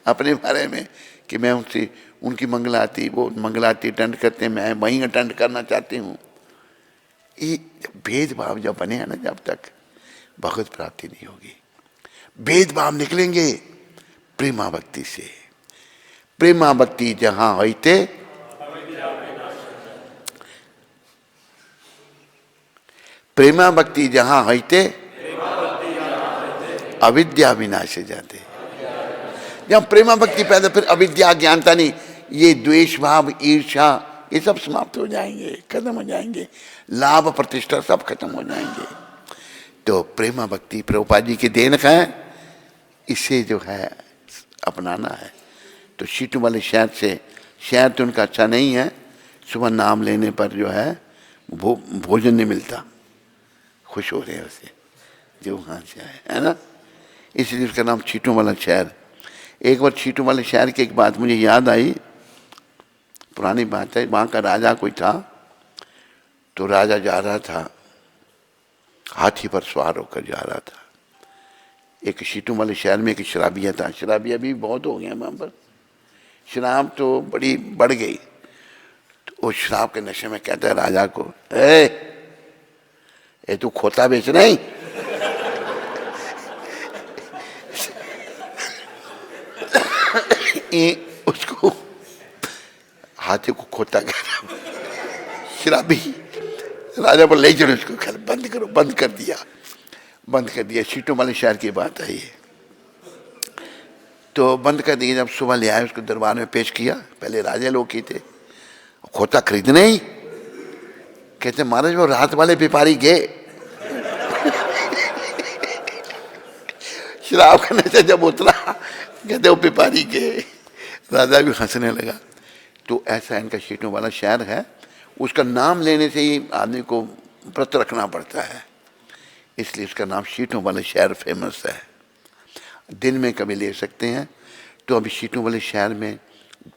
Speaker 1: अपने बारे में कि मैं उनसे उनकी मंगलाती, वो मंगलाती अटेंड करते हैं, मैं वहीं अटेंड करना चाहती हूँ। ये भेदभाव जब बने हैं ना, जब तक भगवत प्राप्ति नहीं होगी। भेदभाव निकलेंगे प्रेमा भक्ति से। प्रेमा भक्ति जहां होते प्रेमा भक्ति जहां होते अविद्या विनाश जाते। जब प्रेमा भक्ति पैदा, फिर अविद्या ज्ञानता नहीं, ये द्वेष भाव ईर्ष्या ये सब समाप्त हो जाएंगे, खत्म हो जाएंगे, लाभ प्रतिष्ठा सब खत्म हो जाएंगे। तो प्रेमा भक्ति प्रभुपाद जी की देन है, इसे जो है अपनाना है। तो सीटों वाले शहर से, शहर तो उनका अच्छा नहीं है, सुबह नाम लेने पर जो है भोजन नहीं मिलता, खुश हो रहे हैं उसे जो वहाँ से आए, है ना, इसलिए उसका नाम छीटों वाला शहर। एक बार छीटों वाले शहर की एक बात मुझे याद आई, पुरानी बात है। वहाँ का राजा कोई था, तो राजा जा रहा था, हाथी पर सवार होकर जा रहा था। एक छीटों वाले शहर में एक शराबिया था, शराबिया भी बहुत हो गए वहाँ पर, शराब तो बड़ी बढ़ गई। तो वो शराब के नशे में कहता है राजा को, ए तू खोता बेच नहीं? उसको हाथी को खोता कह रहा, शराबी राजा पर ले चलो इसको, खैर बंद करो, बंद कर दिया, बंद कर दिया। सीटों वाले शहर की बात है ये। तो बंद कर दिया, जब सुबह ले आए उसको दरबार में पेश किया, पहले राजा लोग ही थे, खोता खरीदने ही कहते महाराज वो रात वाले व्यापारी गए। शराब करने से जब उतरा कहते वो व्यापारी गए, राजा भी हंसने लगा। तो ऐसा इनका सीटों वाला शहर है, उसका नाम लेने से ही आदमी को व्रत रखना पड़ता है, इसलिए उसका नाम सीटों वाला शहर फेमस है। दिन में कभी ले सकते हैं। तो अभी सीटों वाले शहर में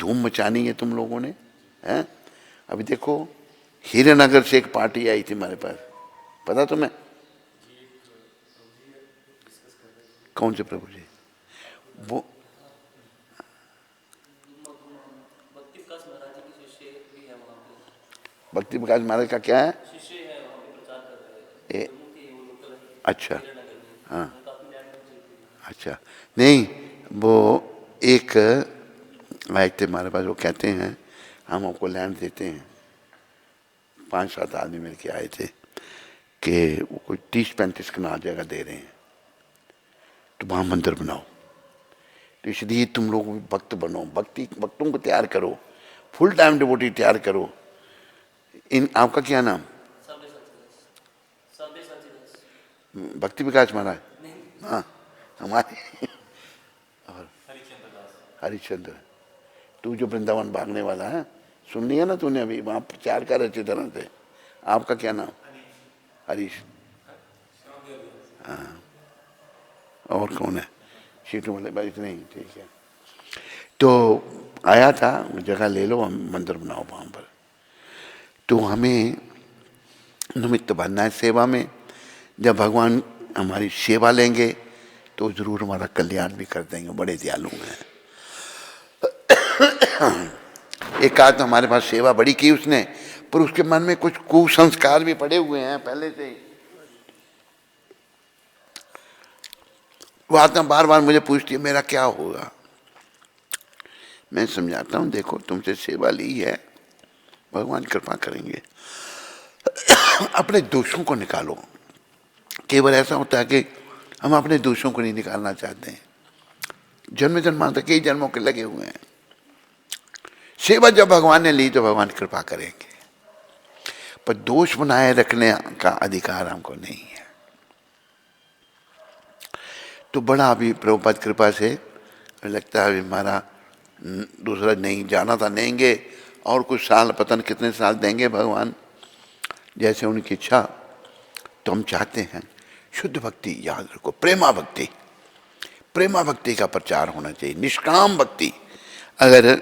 Speaker 1: धूम मचानी है तुम लोगों ने, हैं? अभी देखो हीरानगर से एक पार्टी आई थी हमारे पास, पता तुम्हें? कौन से प्रभु जी? वो भक्ति विकास महाराज का क्या है? अच्छा, हाँ, अच्छा, नहीं वो एक आए थे हमारे पास, वो कहते हैं हम आपको लैंड देते हैं, 5-7 आदमी मिल के आए थे कि वो कोई 30-35 कनाल जगह दे रहे हैं, तो वहाँ मंदिर बनाओ। तो इसलिए तुम लोग भी भक्त बनो, भक्तों को तैयार करो, फुल टाइम डिवोटी तैयार करो। इन आपका क्या नाम? भक्ति विकास महाराज, हाँ हमारे और हरिश्चंद्र, तू जो वृंदावन भागने वाला है, सुन लिया ना तूने, अभी वहाँ प्रचार कर अच्छी तरह से। आपका क्या नाम? हरीश, हाँ, और कौन है? सीटों वाले बारिश नहीं, ठीक है। तो आया था, जगह ले लो, हम मंदिर बनाओ वहाँ पर। तो हमें निमित्त बनना है सेवा में। जब भगवान हमारी सेवा लेंगे तो जरूर हमारा कल्याण भी कर देंगे, बड़े दयालु हैं। एक आध तो हमारे पास सेवा बड़ी की उसने, पर उसके मन में कुछ कुसंस्कार भी पड़े हुए हैं पहले से ही। वो आत्मा बार बार मुझे पूछती है मेरा क्या होगा। मैं समझाता हूँ देखो तुमसे सेवा ली है, भगवान कृपा करेंगे। अपने दोषों को निकालो। केवल ऐसा होता है कि हम अपने दोषों को नहीं निकालना चाहते हैं। जन्म जन्मांतर कई जन्मों के लगे हुए हैं, सेवा जब भगवान ने ली तो भगवान कृपा करेंगे, पर दोष बनाए रखने का अधिकार हमको नहीं है। तो बड़ा अभी प्रभुपाद कृपा से लगता है हमारा दूसरा नहीं जाना था, देंगे और कुछ साल, पता नहीं कितने साल देंगे भगवान, जैसे उनकी इच्छा। तो हम चाहते हैं शुद्ध भक्ति, याद रखो प्रेमा भक्ति, प्रेमा भक्ति का प्रचार होना चाहिए, निष्काम भक्ति। अगर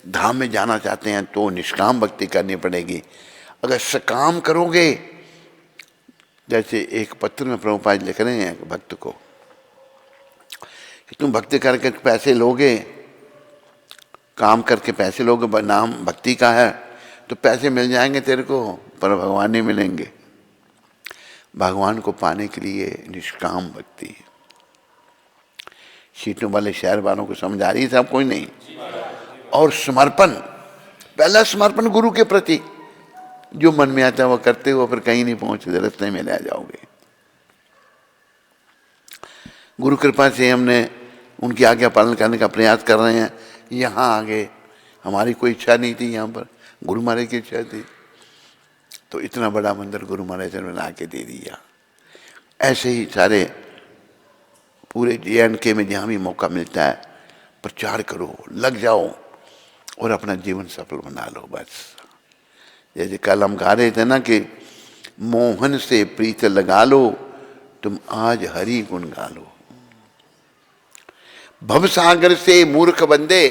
Speaker 1: धाम में जाना चाहते हैं तो निष्काम भक्ति करनी पड़ेगी। अगर सकाम करोगे, जैसे एक पत्र में प्रभुपाद लिख रहे हैं भक्त को कि तुम भक्ति करके पैसे लोगे, काम करके पैसे लोगे, नाम भक्ति का है तो पैसे मिल जाएंगे तेरे को, पर भगवान नहीं मिलेंगे। भगवान को पाने के लिए निष्काम भक्ति। सीटों वाले शहर वालों को समझ आ रही है सब? कोई नहीं। और समर्पण, पहला समर्पण गुरु के प्रति, जो मन में आता है वो करते हो, फिर कहीं नहीं पहुंचते, रास्ते में रह जाओगे। गुरु कृपा से हमने उनकी आज्ञा पालन करने का प्रयास कर रहे हैं। यहाँ आगे हमारी कोई इच्छा नहीं थी, यहाँ पर गुरु महाराज की इच्छा थी, तो इतना बड़ा मंदिर गुरु महाराज ने बना के दे दिया। ऐसे ही सारे पूरे JNK में जहाँ भी मौका मिलता है प्रचार करो, लग जाओ और अपना जीवन सफल बना लो बस। जैसे कल हम गा रहे थे ना कि मोहन से प्रीत लगा लो, तुम आज हरि गुण गा लो। भवसागर से मूर्ख बंदे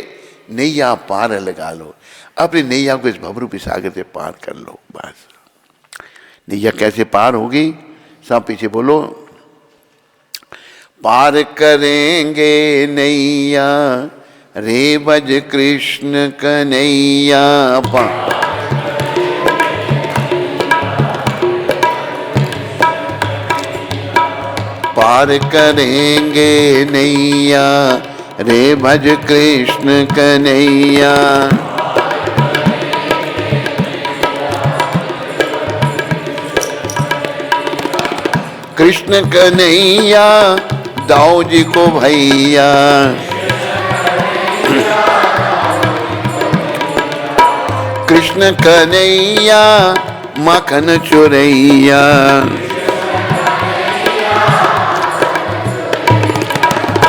Speaker 1: नैया पार लगा लो, अपनी नैया को इस भवरूपी सागर से पार कर लो बस। नैया कैसे पार होगी? सब पीछे बोलो। पार करेंगे नैया रे बज कृष्ण कन्हैया, पार करेंगे नैया रे भज कृष्ण कन्हैया। कृष्ण कन्हैया दाऊ जी को भैया, कृष्ण कन्हैया मखन चुरैया,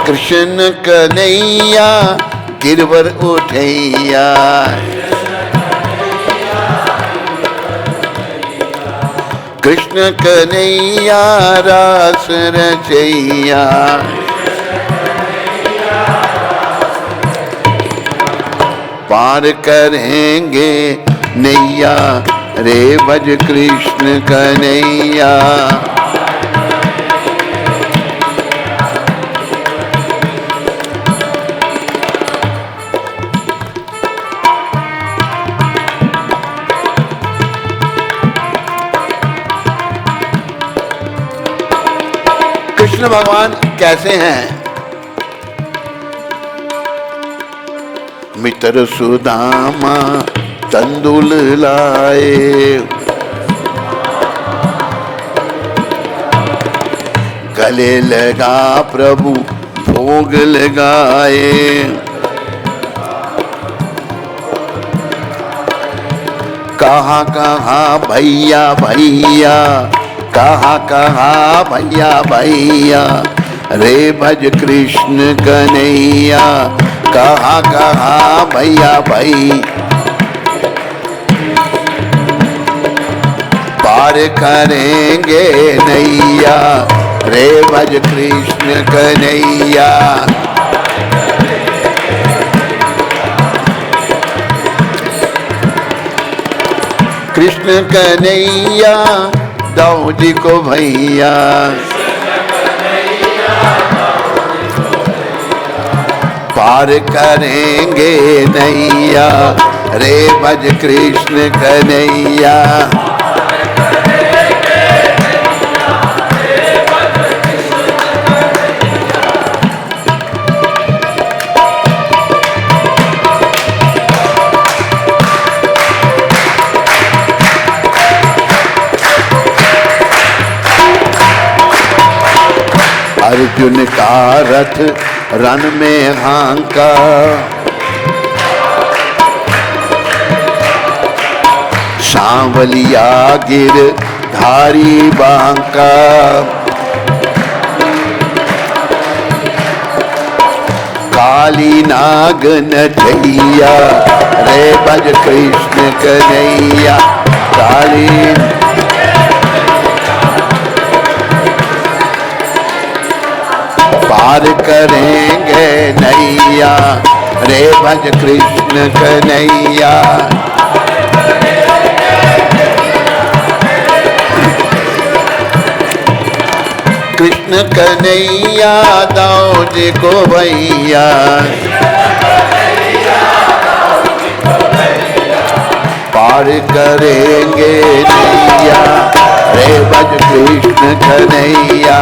Speaker 1: कृष्ण कन्हैया गिरवर उठैया, कृष्ण कन्हैया रास रचैया। पार करेंगे नैया रे भज कृष्ण कन्हैया। कृष्ण भगवान कैसे हैं? मित्र सुदामा तंदुल लाए, गले लगा प्रभु भोग लगाए, कहाँ कहाँ भैया भैया, कहाँ कहाँ भैया भैया रे भज कृष्ण कन्हैया, कहाँ कहाँ भैया भाई। पार करेंगे नैया रे भज कृष्ण कन्हैया। कृष्ण कन्हैया दाऊ जी को भैया, पार करेंगे नैया रे भज कृष्ण कन्हैया। अर्जुन का रथ रन में हांका, सांवलिया गिर धारी बांका, काली नाग नठैया रे भज कृष्ण कन्हैया। काली पार करेंगे नैया रे भज कृष्ण कन्हैया। कृष्ण कन्हैया दाओ जी को भैया, पार करेंगे नैया रे भज कृष्ण कन्हैया।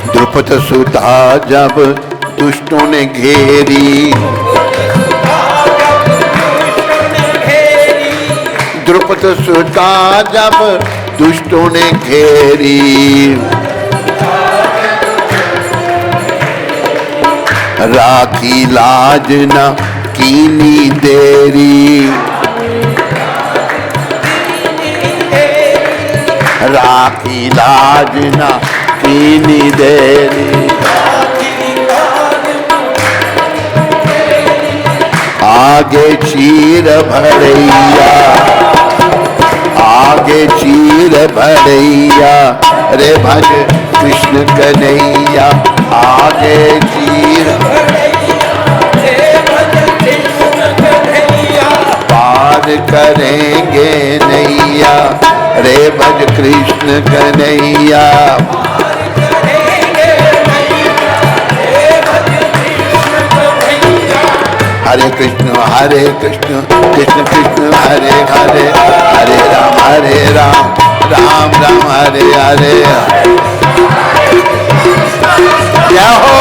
Speaker 1: द्रुपद सुधा जब दुष्टों ने घेरी, द्रुपद सुधा जब दुष्टों ने घेरी, राखी लाज न कीनी देरी, राखी लाज न कीनी देरी। आगे चीर भरैया, आगे चीर भरैया रे भज कृष्ण कन्हैया। आगे चीर पार करेंगे नैया रे भज कृष्ण कन्हैया। हरे कृष्ण कृष्ण कृष्ण हरे हरे, हरे राम राम राम हरे हरे। क्या हो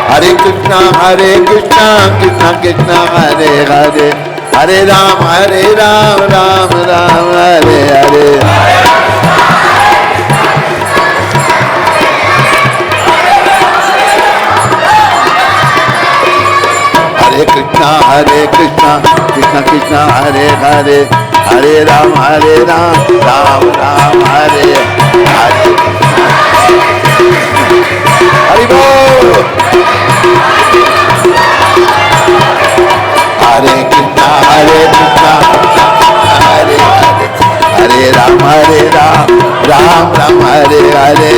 Speaker 1: हरे कृष्ण कृष्ण कृष्ण हरे हरे, हरे राम राम राम हरे हरे। हरे कृष्ण कृष्ण कृष्ण हरे हरे, हरे राम राम राम हरे हरे। हरि बोल। हरे कृष्ण हरे हरे, हरे राम राम राम हरे हरे।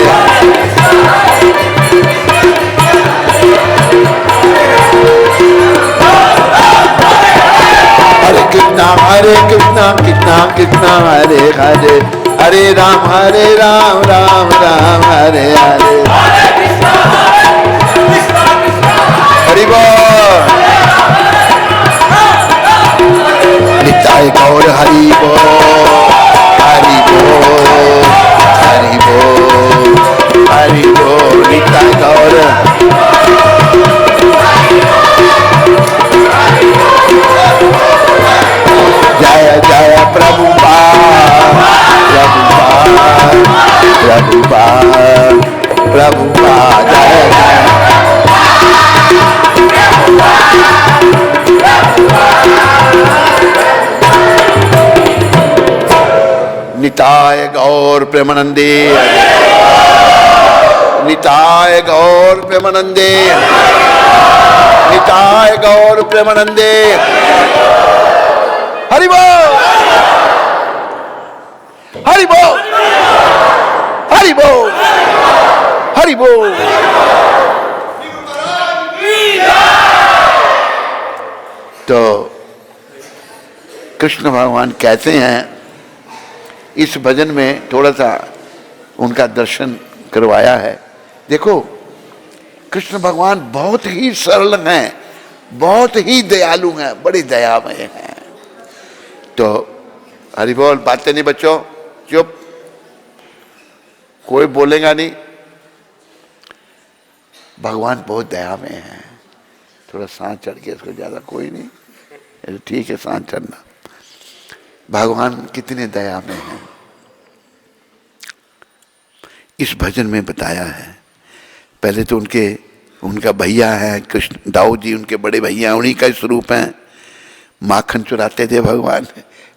Speaker 1: हरे कृष्ण कृष्ण कृष्ण हरे हरे, हरे राम राम राम हरे हरे। हरि बोल। निताय गौर हरि बोल, हरि बोल, हरि बोल, हरि बोल। निताय गौर जय जय प्रभुपाद प्रभुपाद प्रभुपाद जय जय। निताय गौर प्रेमानंदे, निताय गौर प्रेमानंदे, निताय गौर प्रेमानंदे। हरि बोल, हरि बोल, हरि बोल, हरि बोल। तो कृष्ण भगवान कहते हैं, इस भजन में थोड़ा सा उनका दर्शन करवाया है। देखो कृष्ण भगवान बहुत ही सरल हैं, बहुत ही दयालु हैं, बड़ी दयामय हैं। तो हरि बोल। बातें नहीं बच्चों, चुप, कोई बोलेगा नहीं। भगवान बहुत दया में है। थोड़ा सांस चढ़ के इसको, ज़्यादा कोई नहीं, ठीक है सांस चढ़ना। भगवान कितने दया में हैं, इस भजन में बताया है। पहले तो उनका भैया है कृष्ण, दाऊद जी उनके बड़े भैया, उन्हीं का स्वरूप है। माखन चुराते थे भगवान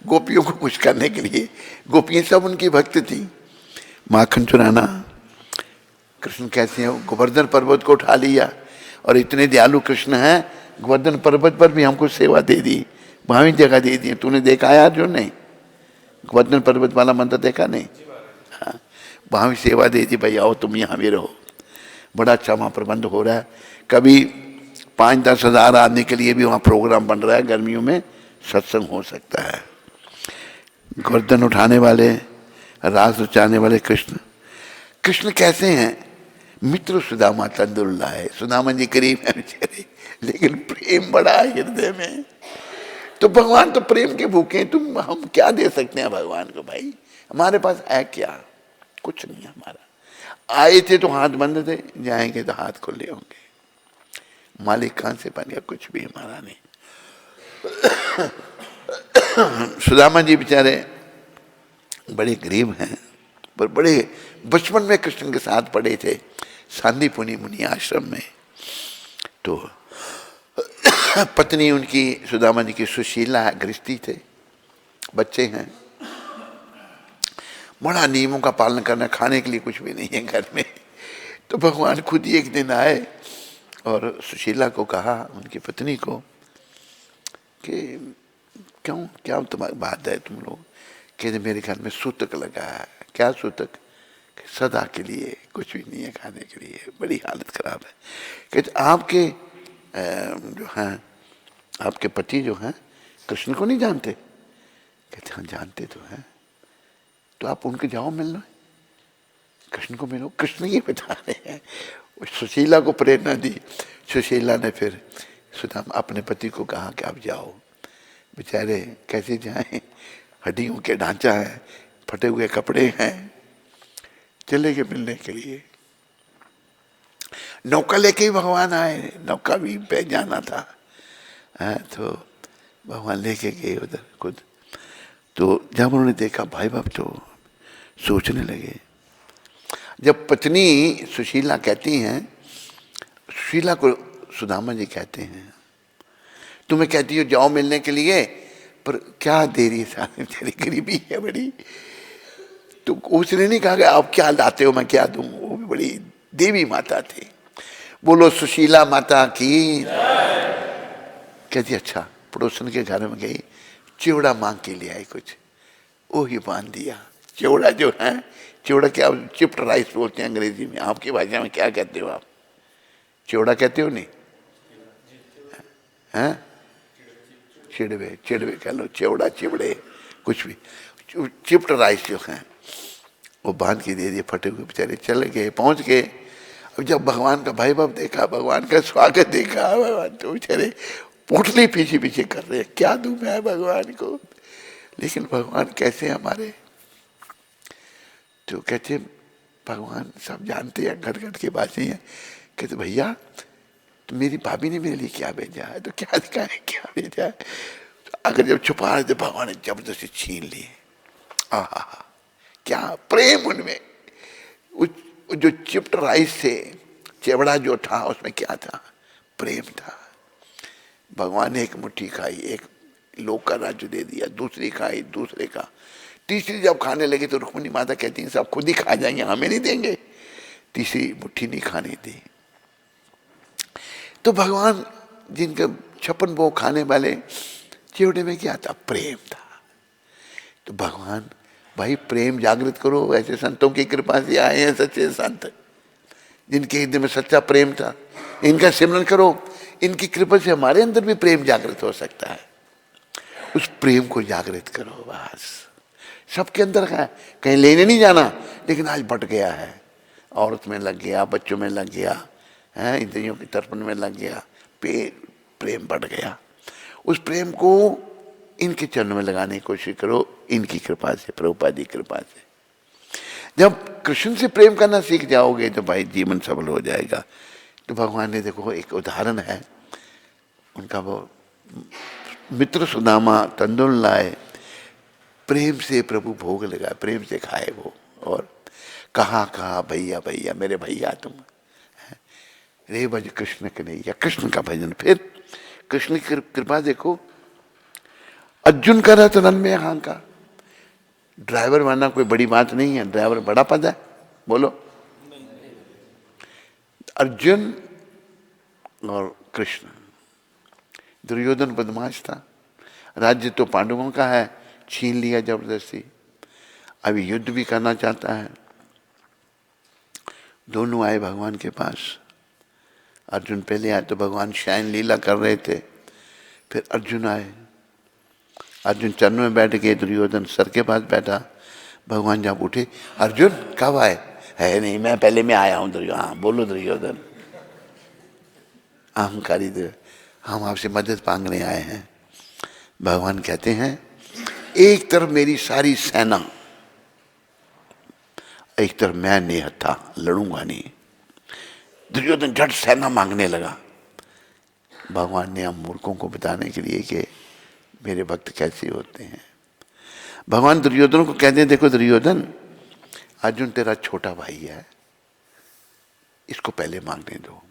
Speaker 1: गोपियों को खुश करने के लिए। गोपियाँ सब उनकी भक्त थी। माखन चुराना, कृष्ण कैसे हैं, गोवर्धन पर्वत को उठा लिया, और इतने दयालु कृष्ण हैं, गोवर्धन पर्वत पर भी हमको सेवा दे दी, वहाँ भी जगह दे दी। तूने देखा यार जो नहीं, गोवर्धन पर्वत वाला मंदिर देखा नहीं? हाँ, वहाँ भी सेवा दे दी, भाई आओ तुम यहाँ भी रहो। बड़ा अच्छा वहाँ प्रबंध हो रहा है। कभी 5-10 हज़ार आदमी के लिए भी वहाँ प्रोग्राम बन रहा है। गर्मियों में सत्संग हो सकता है। गोवर्धन उठाने वाले, रास रचाने वाले कृष्ण। कृष्ण कैसे हैं? मित्र सुदामा तंदुल्ला है। सुदामा जी करीब है बेचारे, लेकिन प्रेम बड़ा है हृदय में। तो भगवान तो प्रेम के भूखे हैं। तुम हम क्या दे सकते हैं भगवान को भाई? हमारे पास है क्या? कुछ नहीं है हमारा। आए थे तो हाथ बंद थे, जाएंगे तो हाथ खुले होंगे। मालिक कहां से बन गया? कुछ भी हमारा नहीं। सुदामा जी बेचारे बड़े गरीब हैं, पर बड़े बचपन में कृष्ण के साथ पढ़े थे सांदीपुनी मुनि आश्रम में। तो पत्नी उनकी सुदामा जी की सुशीला है, गृहस्थी थे, बच्चे हैं। बड़ा नियमों का पालन करना, खाने के लिए कुछ भी नहीं है घर में। तो भगवान खुद ही एक दिन आए और सुशीला को कहा, उनकी पत्नी को, कि क्यों, क्या तुम्हारी बात है? तुम लोग कहते मेरे घर में सूतक लगा है। क्या सूतक? सदा के लिए कुछ भी नहीं है खाने के लिए, बड़ी हालत खराब है। कहते आपके जो हैं, आपके पति जो हैं कृष्ण को नहीं जानते? कहते हाँ जानते तो हैं। तो आप उनके जाओ मिल लो, कृष्ण को मिलो। कृष्ण ये बता रहे हैं। सुशीला को प्रेरणा दी। सुशीला ने फिर सुदामा अपने पति को कहा कि आप जाओ। बेचारे कैसे जाएं, हड्डियों के ढांचा है, फटे हुए कपड़े हैं, चले गए मिलने के लिए। नौका लेके ही भगवान आए, नौका भी पे जाना था। तो भगवान लेके गए उधर खुद। तो जब उन्होंने देखा, भाई बाप तो सोचने लगे। जब पत्नी सुशीला कहती हैं, सुशीला को सुदामा जी कहते हैं, तुम्हें कहती हो जाओ मिलने के लिए, पर क्या देरी है, तेरी गरीबी है बड़ी। तो उसने नहीं कहा कि आप क्या लाते हो मैं क्या दूं। वो भी बड़ी देवी माता थी। बोलो सुशीला माता की। कहती अच्छा। पड़ोसन के घर में गई, चिवड़ा मांग के ले आई कुछ, वो ही बांध दिया। चिवड़ा जो है, चिवड़ा क्या, चिप्ड राइस बोलते हैं अंग्रेजी में, आपकी भाषा में क्या कहते हो आप? चिवड़ा कहते हो नहीं? हैं? चिड़वे, चिड़वे कह लो, चिवड़ा, चिवड़े, कुछ भी। चिप्ड राइस जो है वो बांध के दे दिए। फटे हुए बेचारे चले गए, पहुंच गए। अब जब भगवान का भाई बाप देखा, भगवान का स्वागत देखा, भगवान तो बेचारे पोटली पीछे पीछे कर रहे हैं, क्या दूं मैं भगवान को। लेकिन भगवान कैसे हमारे, तो कहते भगवान सब जानते हैं, घर घर के बात नहीं है। कहते भैया तो मेरी भाभी ने मेरे लिए क्या भेजा है? तो क्या दिखा है, क्या भेजा है? तो अगर जब छुपा रहे थे, भगवान ने जबरदस्ती छीन लिए। आहा, क्या प्रेम उनमें। जो चिप्ड राइस थे, चिवड़ा जो था, उसमें क्या था? प्रेम था। भगवान ने एक मुट्ठी खाई, एक लोक का राज्य दे दिया, दूसरी खाई, दूसरे का, तीसरी जब खाने लगे तो रुक्मिणी माता कहती हैं सब खुद ही खा जाएंगे, हमें नहीं देंगे। तीसरी मुट्ठी नहीं खाने दी। तो भगवान जिनके 56 भोग खाने वाले, चिवड़े में क्या था? प्रेम था। तो भगवान भाई प्रेम जागृत करो। ऐसे संतों की कृपा से आए हैं सच्चे संत, जिनके हृदय में सच्चा प्रेम था, इनका सिमरन करो। इनकी कृपा से हमारे अंदर भी प्रेम जागृत हो सकता है। उस प्रेम को जागृत करो। बस सबके अंदर है, कहीं लेने नहीं जाना, लेकिन आज बट गया है। औरत में लग गया, बच्चों में लग गया है, इंद्रियों के तर्पण में लग गया, प्रेम बढ़ गया। उस प्रेम को इनके चरणों में लगाने की कोशिश करो, इनकी कृपा से, प्रभुपाद की कृपा से। जब कृष्ण से प्रेम करना सीख जाओगे तो भाई जीवन सफल हो जाएगा। तो भगवान ने देखो एक उदाहरण है उनका, वो मित्र सुदामा तंदुल लाए, प्रेम से प्रभु भोग लगा, प्रेम से खाए वो, और कहा भैया भैया मेरे भैया तुम, रे भज कृष्ण कन्हैया, कृष्ण का भजन। फिर कृष्ण की कृपा देखो, अर्जुन का रथ रन में यहाँ का, ड्राइवर बनना कोई बड़ी बात नहीं है, ड्राइवर बड़ा पद है, बोलो। अर्जुन और कृष्ण, दुर्योधन बदमाश था, राज्य तो पांडवों का है, छीन लिया जबरदस्ती, अभी युद्ध भी करना चाहता है। दोनों आए भगवान के पास, अर्जुन पहले आए तो भगवान शयन लीला कर रहे थे, फिर अर्जुन आए, अर्जुन चरणों में बैठ गए, दुर्योधन सर के पास बैठा। भगवान जब उठे, अर्जुन कब आए? है नहीं, मैं पहले मैं आया हूं दुर्योधन। हाँ बोलो दुर्योधन, अहंकारी, हम आपसे मदद मांगने आए हैं। भगवान कहते हैं एक तरफ मेरी सारी सेना, एक तरफ मैं निहत्था, लड़ूंगा नहीं। दुर्योधन झट सेना मांगने लगा। भगवान ने हम मूर्खों को बताने के लिए कि मेरे भक्त कैसे होते हैं, भगवान दुर्योधन को कहते हैं देखो दुर्योधन, अर्जुन तेरा छोटा भाई है, इसको पहले मांगने दो।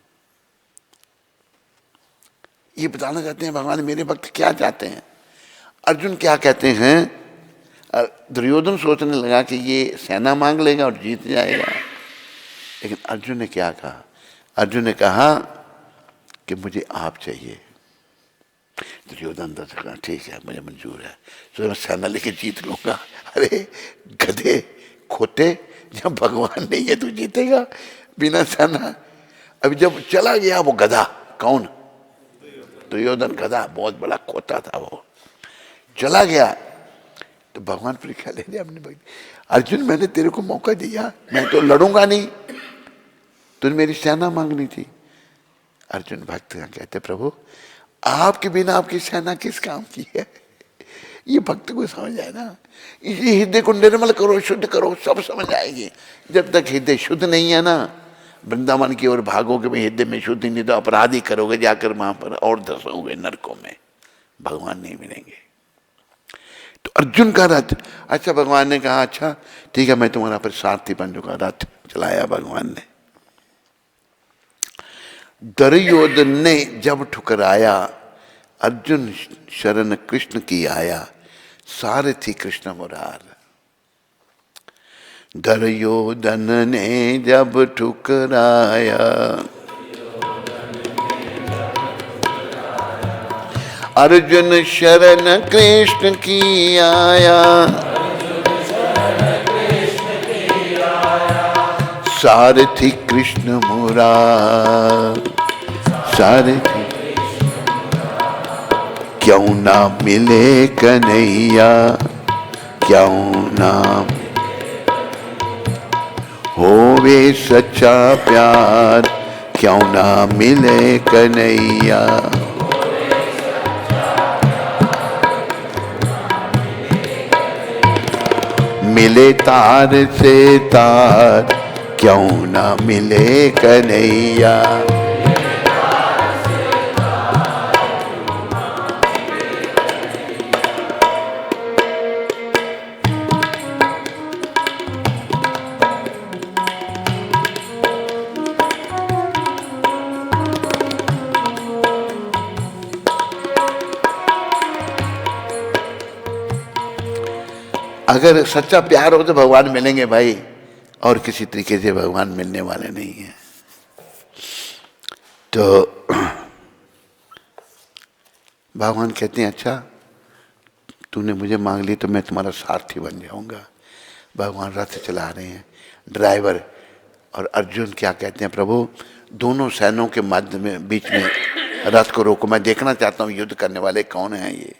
Speaker 1: ये बताना चाहते हैं भगवान मेरे भक्त क्या चाहते हैं। अर्जुन क्या कहते हैं, दुर्योधन सोचने लगा कि ये सेना मांग लेगा और जीत जाएगा, लेकिन अर्जुन ने क्या कहा, अर्जुन ने कहा कि मुझे आप चाहिए। दुर्योधन तो कहा ठीक है मुझे मंजूर है, तो मैं सेना लेके जीत लूंगा। अरे गधे खोते, जब भगवान नहीं है तू जीतेगा बिना सेना। अभी जब चला गया वो गधा, कौन? दुर्योधन गधा, बहुत बड़ा खोता था वो, चला गया तो भगवान परीक्षा ले लिया अपनी भक्ति। अर्जुन मैंने तेरे को मौका दिया, मैं तो लड़ूंगा नहीं, तूने मेरी सेना मांगनी थी। अर्जुन भक्त कहते प्रभु आपके बिना आपकी सेना किस काम की है, ये भक्त को समझ आए ना। इसी हृदय को निर्मल करो, शुद्ध करो, सब समझ आएगी। जब तक हृदय शुद्ध नहीं है ना, वृंदावन की ओर भागोगे में हृदय में शुद्ध नहीं तो अपराध ही करोगे, जाकर वहां पर और धसोगे नरकों में, भगवान नहीं मिलेंगे। तो अर्जुन का रथ, अच्छा भगवान ने कहा अच्छा ठीक है मैं तुम्हारा फिर सारथी बन चुका, रथ चलाया भगवान ने। दुर्योधन ने जब ठुकराया, अर्जुन शरण कृष्ण की आया, सारथी कृष्ण मुरार। दुर्योधन ने जब ठुकराया, अर्जुन शरण कृष्ण की आया, सारथी कृष्ण मुरार। सारथी क्यों ना मिले कन्हैया, क्यों ना होवे सच्चा प्यार, क्यों ना मिले कन्हैया। मिले तार से तार, क्यों ना मिले कन्हैया। अगर सच्चा प्यार हो तो भगवान मिलेंगे भाई, और किसी तरीके से भगवान मिलने वाले नहीं है। तो भगवान कहते हैं अच्छा तूने मुझे मांग ली तो मैं तुम्हारा सारथी बन जाऊंगा। भगवान रथ चला रहे हैं, ड्राइवर, और अर्जुन क्या कहते हैं प्रभु दोनों सैनों के मध्य में बीच में रथ को रोको, मैं देखना चाहता हूँ युद्ध करने वाले कौन हैं ये।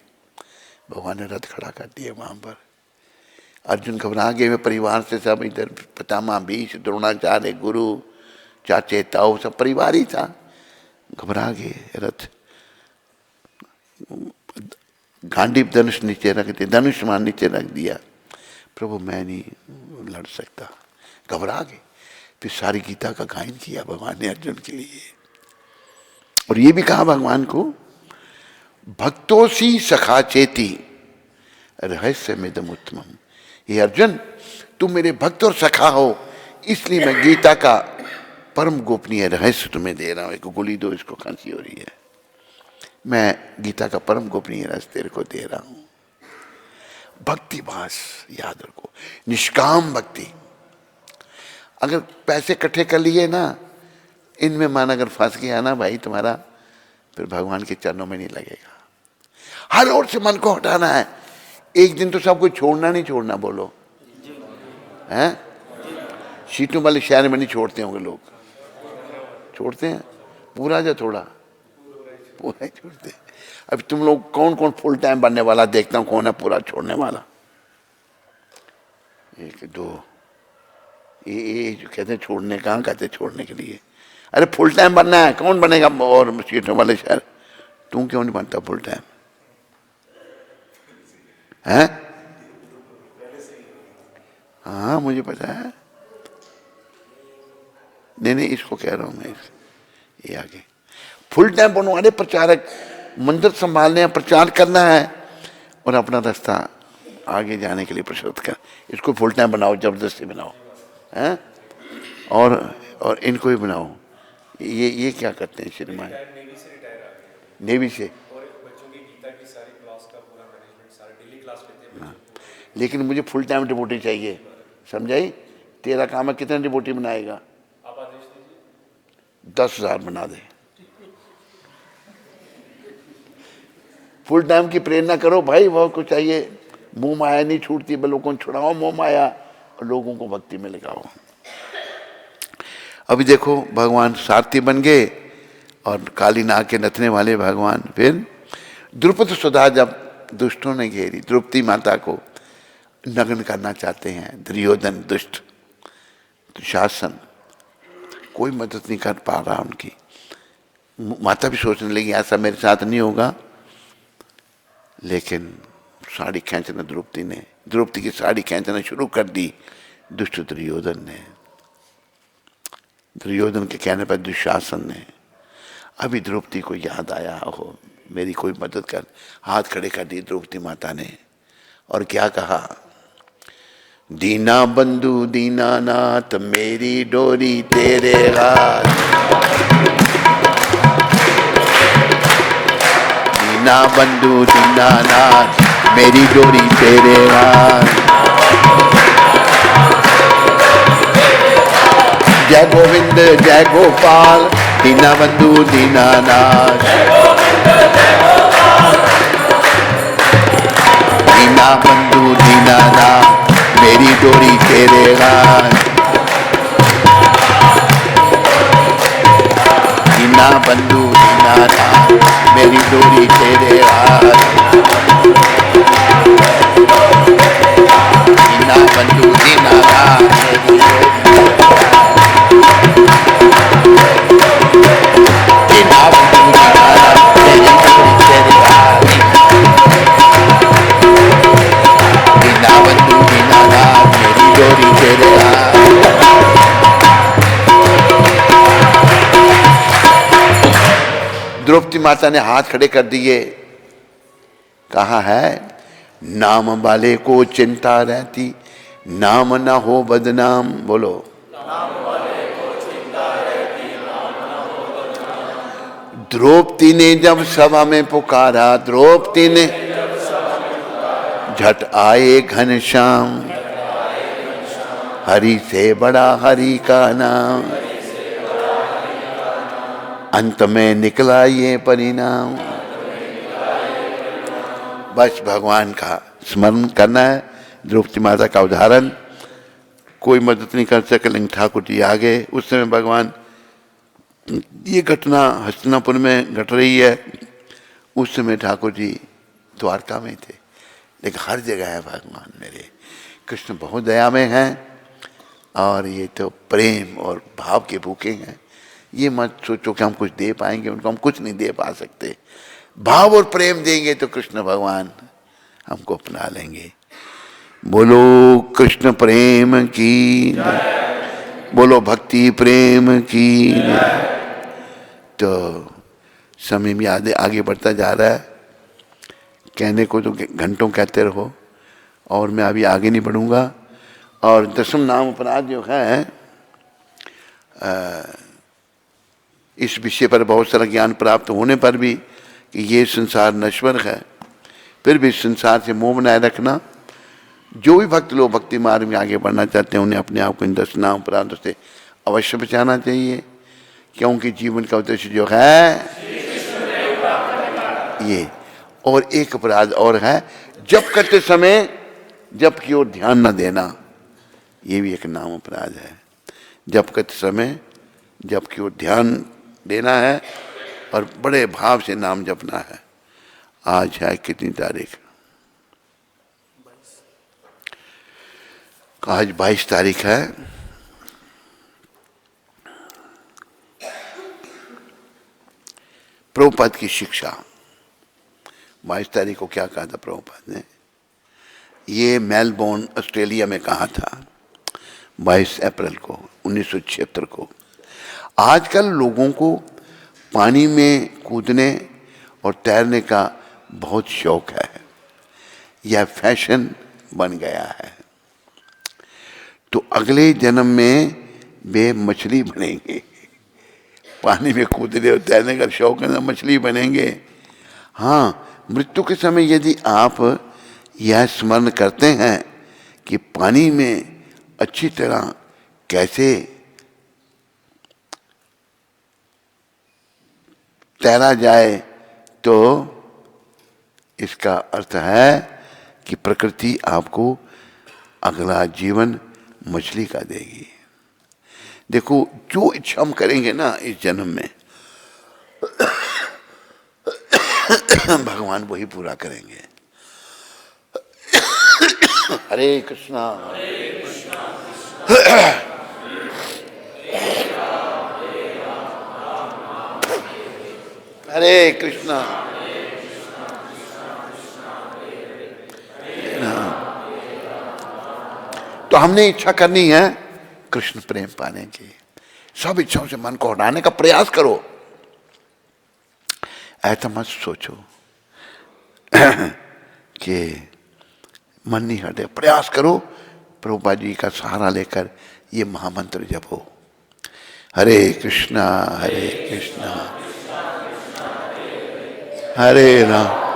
Speaker 1: भगवान ने रथ खड़ा कर दिया वहां पर। अर्जुन घबरा गए, मैं परिवार से सब इधर पितामह भीष्म द्रोणाचार्य गुरु चाचे ताऊ सब परिवार ही था, घबरा गए। रथ गांडीव धनुष नीचे रख दिया, धनुष मान नीचे रख दिया, प्रभु मैं नहीं लड़ सकता, घबरा गए। फिर सारी गीता का गायन किया भगवान ने अर्जुन के लिए। और ये भी कहा भगवान को, भक्तोसी सखा चेती रहस्य मिदम उत्तमम। ये अर्जुन, तुम मेरे भक्त और सखा हो, इसलिए मैं गीता का परम गोपनीय रहस्य तुम्हें दे रहा हूं। एक गोली दो, इसको खांसी हो रही है। मैं गीता का परम गोपनीय रहस्य तेरे को दे रहा हूं। भक्ति भास याद रखो, निष्काम भक्ति। अगर पैसे इकट्ठे कर लिए ना, इनमें मन अगर फंस गया ना भाई तुम्हारा, फिर भगवान के चरणों में नहीं लगेगा। हर ओर से मन को हटाना है। एक दिन तो सब कुछ छोड़ना नहीं छोड़ना, बोलो हैं? सीटों वाले शहर में नहीं छोड़ते होंगे लोग, छोड़ते हैं पूरा या थोड़ा? पूरा ही छोड़ते हैं। अब तुम लोग कौन कौन फुल टाइम बनने वाला, देखता हूं कौन है पूरा छोड़ने वाला। एक दो, ये जो कहते हैं छोड़ने, कहाँ कहते हैं छोड़ने के लिए? अरे फुल टाइम बनना है, कौन बनेगा? और सीटों वाले शहर, तुम क्यों नहीं बनता फुल टाइम? हैं? हाँ मुझे पता है। नहीं, इसको कह रहा हूं मैं, ये आगे फुल टाइम बनो। अरे प्रचारक, मंदिर संभालने हैं, प्रचार करना है और अपना रास्ता आगे जाने के लिए प्रस्तुत कर। इसको फुल टाइम बनाओ, जबरदस्ती बनाओ, हैं? और इनको ही बनाओ। ये क्या करते हैं श्रीमान? नेवी से लेकिन मुझे फुल टाइम डिवोटी चाहिए, समझाई? तेरा काम है, कितने डिवोटी बनाएगा? 10,000 बना दे। फुल टाइम की प्रेरणा करो भाई, बहुत कुछ चाहिए। मोह माया नहीं छूटती, लोगों को छुड़ाओ मोह माया और लोगों को भक्ति में लगाओ। अभी देखो भगवान सारथी बन गए और काली नाग के नथने वाले भगवान। फिर द्रुपद सुधा जब दुष्टों ने घेरी, द्रौपदी माता को नग्न करना चाहते हैं दुर्योधन दुष्ट, दुशासन, कोई मदद नहीं कर पा रहा उनकी। माता भी सोचने लगी ऐसा मेरे साथ नहीं होगा, लेकिन साड़ी खींचना द्रौपदी की साड़ी खींचना शुरू कर दी दुष्ट दुर्योधन ने। दुर्योधन के कहने पर दुशासन ने। अभी द्रौपदी को याद आया, ओहो मेरी कोई मदद कर, हाथ खड़े कर दिए द्रौपदी माता ने और क्या कहा, दीना बंधु दीनानाथ मेरी डोरी तेरे हाथ, दीना बंधु दीनानाथ मेरी डोरी तेरे हाथ। जय गोविंद जय गोपाल दीना बंधु दीनानाथ, दीना बंधु दीनानाथ मेरी डोरी तेरे हाथ, दीना बंधु दीनानाथ मेरी डोरी तेरे हाथ, दीना बंधु दीनानाथ मेरी डोरी तेरे हाथ। द्रौपदी माता ने हाथ खड़े कर दिए, कहा है नाम वाले को चिंता रहती, नाम ना हो बदनाम। बोलो नाम वाले को चिंता रहती, नाम ना हो बदनाम। द्रौपदी ने जब सभा में पुकारा, द्रौपदी ने झट आए घनश्याम, हरि से बड़ा हरि का नाम, अंत में निकला ये परिणाम। बस भगवान का स्मरण करना है। द्रौपदी माता का उदाहरण, कोई मदद नहीं कर सके, लेकिन ठाकुर जी आ गए। उस समय भगवान, ये घटना हस्तिनापुर में घट रही है, उस समय ठाकुर जी द्वारका में थे। लेकिन हर जगह है भगवान मेरे। कृष्ण बहुत दया में हैं और ये तो प्रेम और भाव के भूखे हैं। ये मत सोचो कि हम कुछ दे पाएंगे उनको, हम कुछ नहीं दे पा सकते। भाव और प्रेम देंगे तो कृष्ण भगवान हमको अपना लेंगे। बोलो कृष्ण प्रेम की, बोलो भक्ति प्रेम की। तो समय भी आगे बढ़ता जा रहा है। कहने को तो घंटों कहते रहो, और मैं अभी आगे नहीं बढ़ूंगा। और 10वां नाम अपराध जो है, इस विषय पर बहुत सारा ज्ञान प्राप्त होने पर भी कि ये संसार नश्वर है, फिर भी संसार से मोह बनाए रखना। जो भी भक्त लोग भक्ति मार्ग में आगे बढ़ना चाहते हैं उन्हें अपने आप को इन 10 नाम अपराधों से अवश्य बचाना चाहिए, क्योंकि जीवन का उद्देश्य जो है ये। और एक अपराध और है, जप करते समय जप की ओर ध्यान न देना, ये भी एक नाम अपराध है। जप करते समय जप की ओर ध्यान देना है और बड़े भाव से नाम जपना है। आज है कितनी तारीख? आज 22 तारीख है। प्रभुपाद की शिक्षा 22 तारीख को क्या कहा था प्रभुपाद ने? ये मेलबोर्न ऑस्ट्रेलिया में कहा था 22 अप्रैल को 1976 को। आजकल लोगों को पानी में कूदने और तैरने का बहुत शौक है, यह फैशन बन गया है। तो अगले जन्म में वे मछली बनेंगे। पानी में कूदने और तैरने का शौक है ना, मछली बनेंगे। हाँ, मृत्यु के समय यदि आप यह स्मरण करते हैं कि पानी में अच्छी तरह कैसे तैरा जाए, तो इसका अर्थ है कि प्रकृति आपको अगला जीवन मछली का देगी। देखो, जो इच्छा हम करेंगे ना इस जन्म में भगवान वही पूरा करेंगे। हरे कृष्णा हरे कृष्णा। तो हमने इच्छा करनी है कृष्ण प्रेम पाने की। सब इच्छाओं से मन को हटाने का प्रयास करो। ऐसा मत सोचो कि मन नहीं हटे, प्रयास करो। प्रभुपाद जी का सहारा लेकर ये महामंत्र जपो, हरे कृष्णा हरे राम।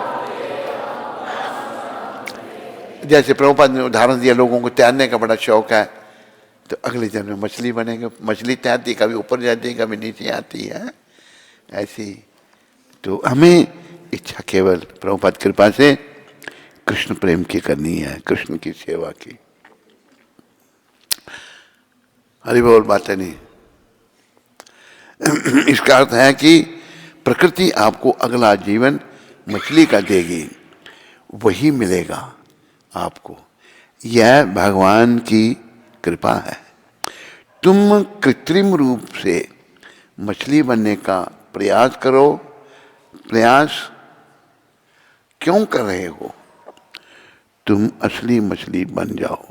Speaker 1: जैसे प्रभुपाद ने उदाहरण दिया, लोगों को तैरने का बड़ा शौक है, तो अगले जन्म में मछली बनेंगे। मछली तैरती, कभी ऊपर जाती है, कभी नीचे आती है, ऐसी। तो हमें इच्छा केवल प्रभुपाद कृपा से कृष्ण प्रेम की करनी है, कृष्ण की सेवा की। हरि बोल। बातें नहीं। इसका अर्थ है कि प्रकृति आपको अगला जीवन मछली का देगी, वही मिलेगा आपको। यह भगवान की कृपा है। तुम कृत्रिम रूप से मछली बनने का प्रयास करो। प्रयास क्यों कर रहे हो? तुम असली मछली बन जाओ।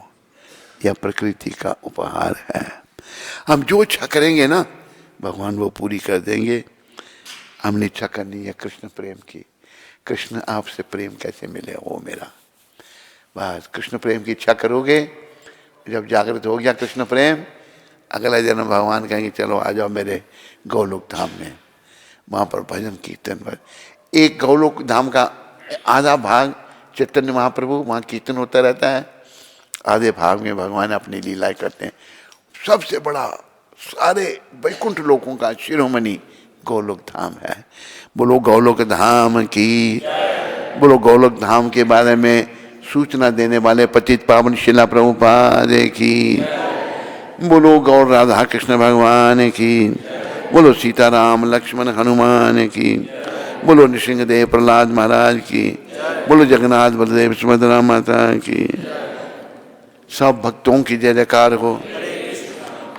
Speaker 1: यह प्रकृति का उपहार है। हम जो इच्छा करेंगे ना, भगवान वो पूरी कर देंगे। हमने इच्छा करनी है कृष्ण प्रेम की। कृष्ण आपसे प्रेम कैसे मिले? वो मेरा बस कृष्ण प्रेम की इच्छा करोगे, जब जागृत हो गया कृष्ण प्रेम, अगला जन्म भगवान कहेंगे चलो आ जाओ मेरे गौलोक धाम में। वहाँ पर भजन कीर्तन पर एक गौलोक धाम का आधा भाग चैतन्य महाप्रभु, वहाँ कीर्तन होता रहता है। आधे भाग में भगवान अपनी लीलाएं करते हैं। सबसे बड़ा सारे वैकुंठ लोकों का शिरोमणि गौलोक धाम है। बोलो गौलोक धाम की। बोलो गौलोक धाम के बारे में सूचना देने वाले पतित पावन शिला प्रभुपाद की। बोलो गौर राधा कृष्ण भगवान की। बोलो सीताराम लक्ष्मण हनुमान की। बोलो नृसिंहदेव प्रहलाद महाराज की। बोलो जगन्नाथ बलदेव सुभद्रा माता की। सब भक्तों की जय जयकार हो।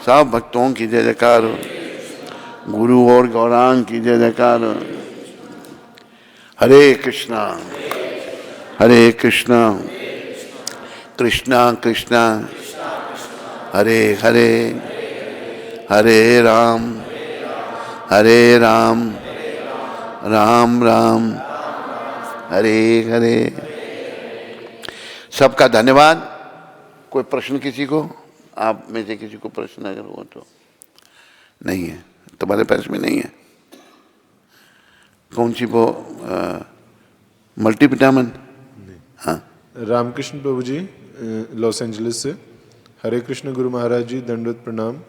Speaker 1: सब भक्तों की जय जयकार हो। गुरु और गौरांग की जय जयकार हो। हरे कृष्णा कृष्णा कृष्णा हरे हरे, हरे राम राम राम, हरे हरे। सबका धन्यवाद। कोई प्रश्न किसी को? आप में से किसी को प्रश्न अगर हो तो? नहीं है, तुम्हारे पास में नहीं है? कौन सी वो मल्टीविटामिन? हाँ।
Speaker 2: रामकृष्ण प्रभु जी, लॉस एंजलिस से। हरे कृष्ण गुरु महाराज जी, दंडवत प्रणाम।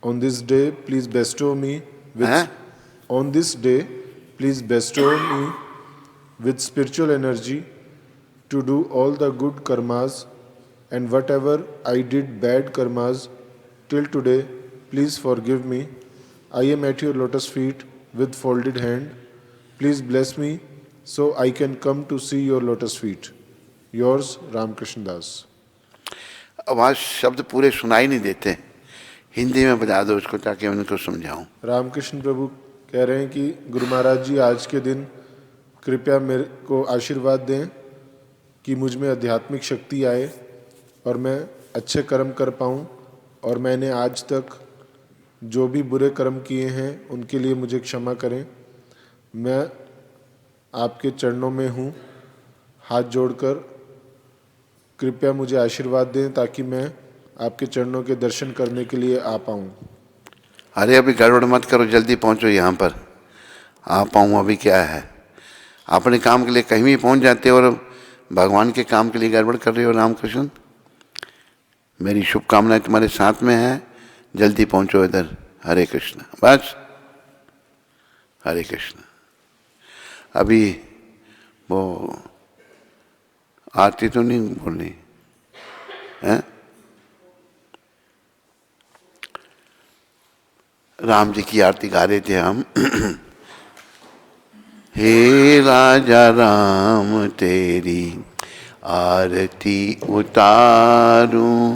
Speaker 2: On this day please bestow me with on this day please bestow me with spiritual energy to do all the good karmas and whatever I did bad karmas till today, please forgive me. I am at your lotus feet with folded hand. Please bless me so I can come to see your lotus feet. Yours, Ramakrishna Das.
Speaker 1: आवाज शब्द पूरे सुनाई नहीं देते, हिंदी में बता दो उसको ताकि मैं उनको समझाऊं।
Speaker 2: रामकृष्ण प्रभु कह रहे हैं कि गुरु महाराज जी आज के दिन कृपया मेरे को आशीर्वाद दें कि मुझ में आध्यात्मिक शक्ति आए और मैं अच्छे कर्म कर पाऊँ, और मैंने आज तक जो भी बुरे कर्म किए हैं उनके लिए मुझे क्षमा करें। मैं आपके चरणों में हूँ, हाथ जोड़कर कृपया मुझे आशीर्वाद दें ताकि मैं आपके चरणों के दर्शन करने के लिए आ पाऊँ।
Speaker 1: अरे अभी गड़बड़ मत करो, जल्दी पहुंचो यहाँ पर। आ पाऊँ अभी क्या है, अपने काम के लिए कहीं भी पहुंच जाते हो और भगवान के काम के लिए गड़बड़ कर रहे हो। रामकृष्ण, मेरी शुभकामनाएं तुम्हारे साथ में है, जल्दी पहुंचो इधर। हरे कृष्ण, बस हरे कृष्ण। अभी वो आरती तो नहीं बोलनी है? राम जी की आरती गा रहे थे हम। हे राजा राम तेरी आरती उतारूं,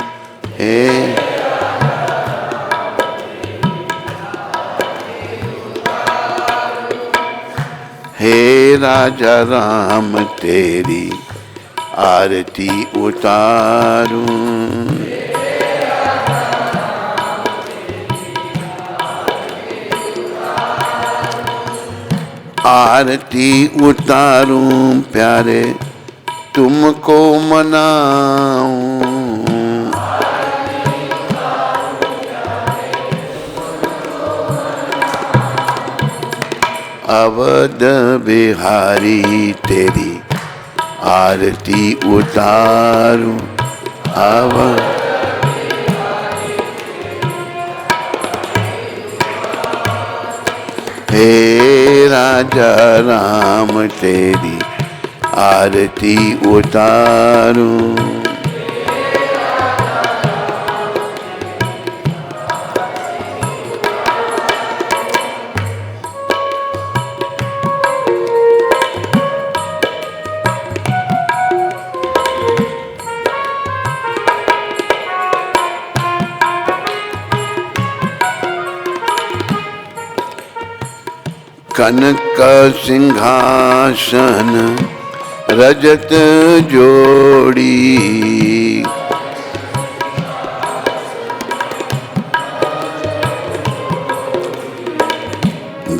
Speaker 1: हे राजा राम तेरी आरती उतारूं, आरती उतारूं प्यारे तुमको मनाऊं, अवध बिहारी तेरी आरती उतारूं, हे राजा राम तेरी आरती उतारूं, कनक सिंहासन रजत जोड़ी,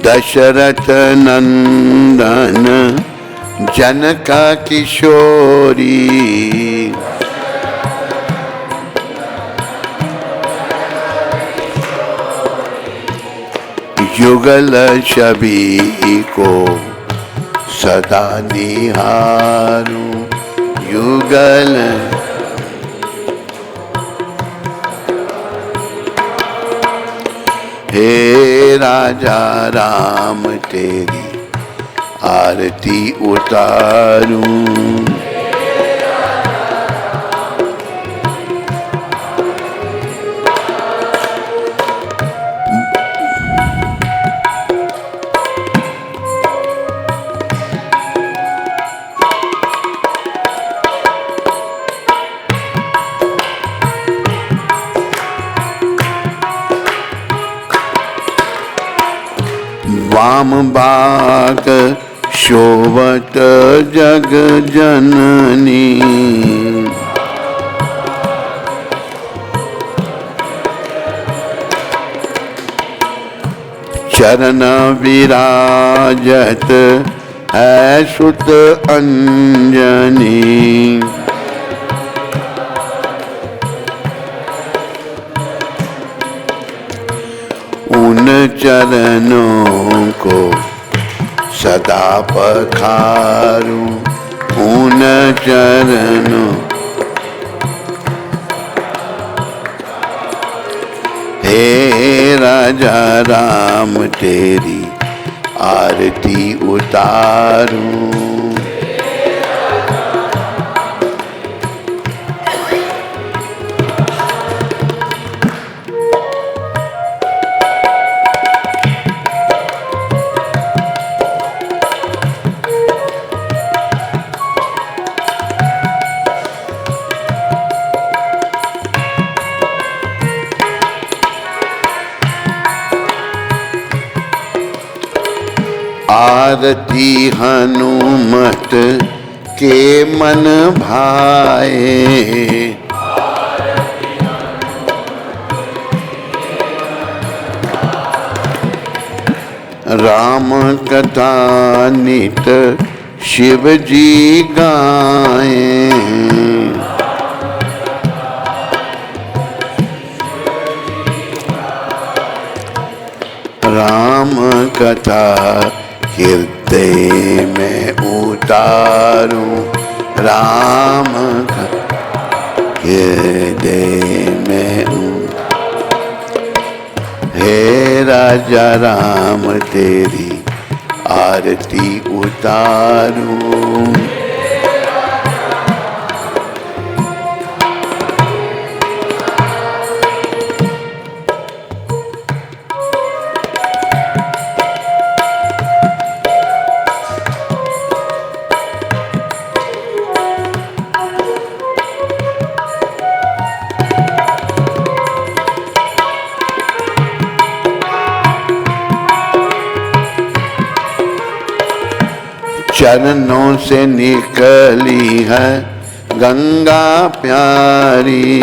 Speaker 1: दशरथ नंदन जनका किशोरी, युगल छवि को सदा निहारूं, युगल हे राजा राम तेरी आरती उतारूं, वाम बाग शोभत जग जननी, चरण विराजत है सुत अंजनी। उन चरणों को सदा पखारूं, उन चरणों। हे राजा राम तेरी आरती उतारूं। आरती हनुमत के मन भाए, राम कथा नित शिव जी गाए। राम कथा हृदय में उतारूं, राम हृदय में हे राजा राम तेरी आरती उतारूं। चरणों से निकली है गंगा प्यारी,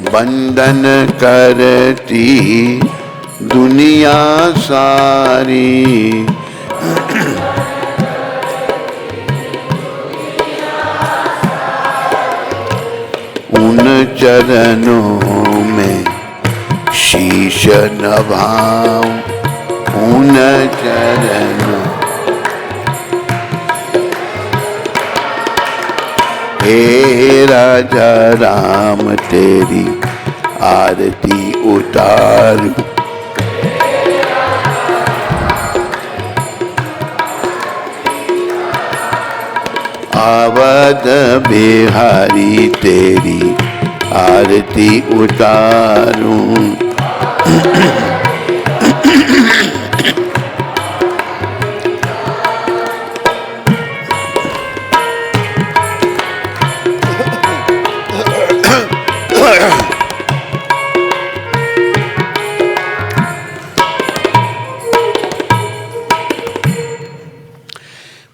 Speaker 1: वंदन करती दुनिया सारी। उन चरणों में शीश नभाऊं, उन चरणों। हे राजा राम तेरी आरती उतारूं। अवध बिहारी तेरी आरती उतारूं।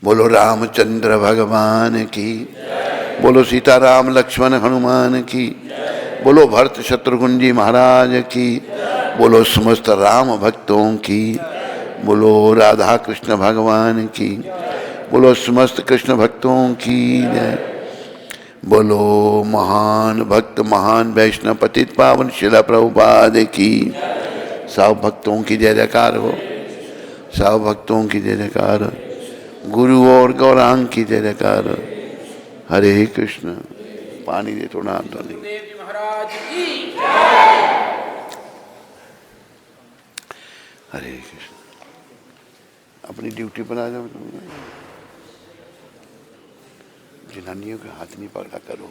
Speaker 1: बोलो रामचंद्र भगवान की, बोलो सीताराम लक्ष्मण हनुमान की, बोलो भरत शत्रुघ्न जी महाराज की, बोलो समस्त राम भक्तों की, बोलो राधा कृष्ण भगवान की, बोलो समस्त कृष्ण भक्तों की जय। बोलो महान भक्त महान वैष्णव पतित पावन शिला प्रभुपाद की। सब भक्तों की जय जयकार हो, सब भक्तों की जय जयकार हो, गुरु और गौरांग की जय जयकार हो। हरे कृष्ण। पानी दे थोड़ा आता नहीं। हरे कृष्ण। अपनी ड्यूटी पर आ जाओ। जनानियों के हाथ नहीं पकड़ा करो।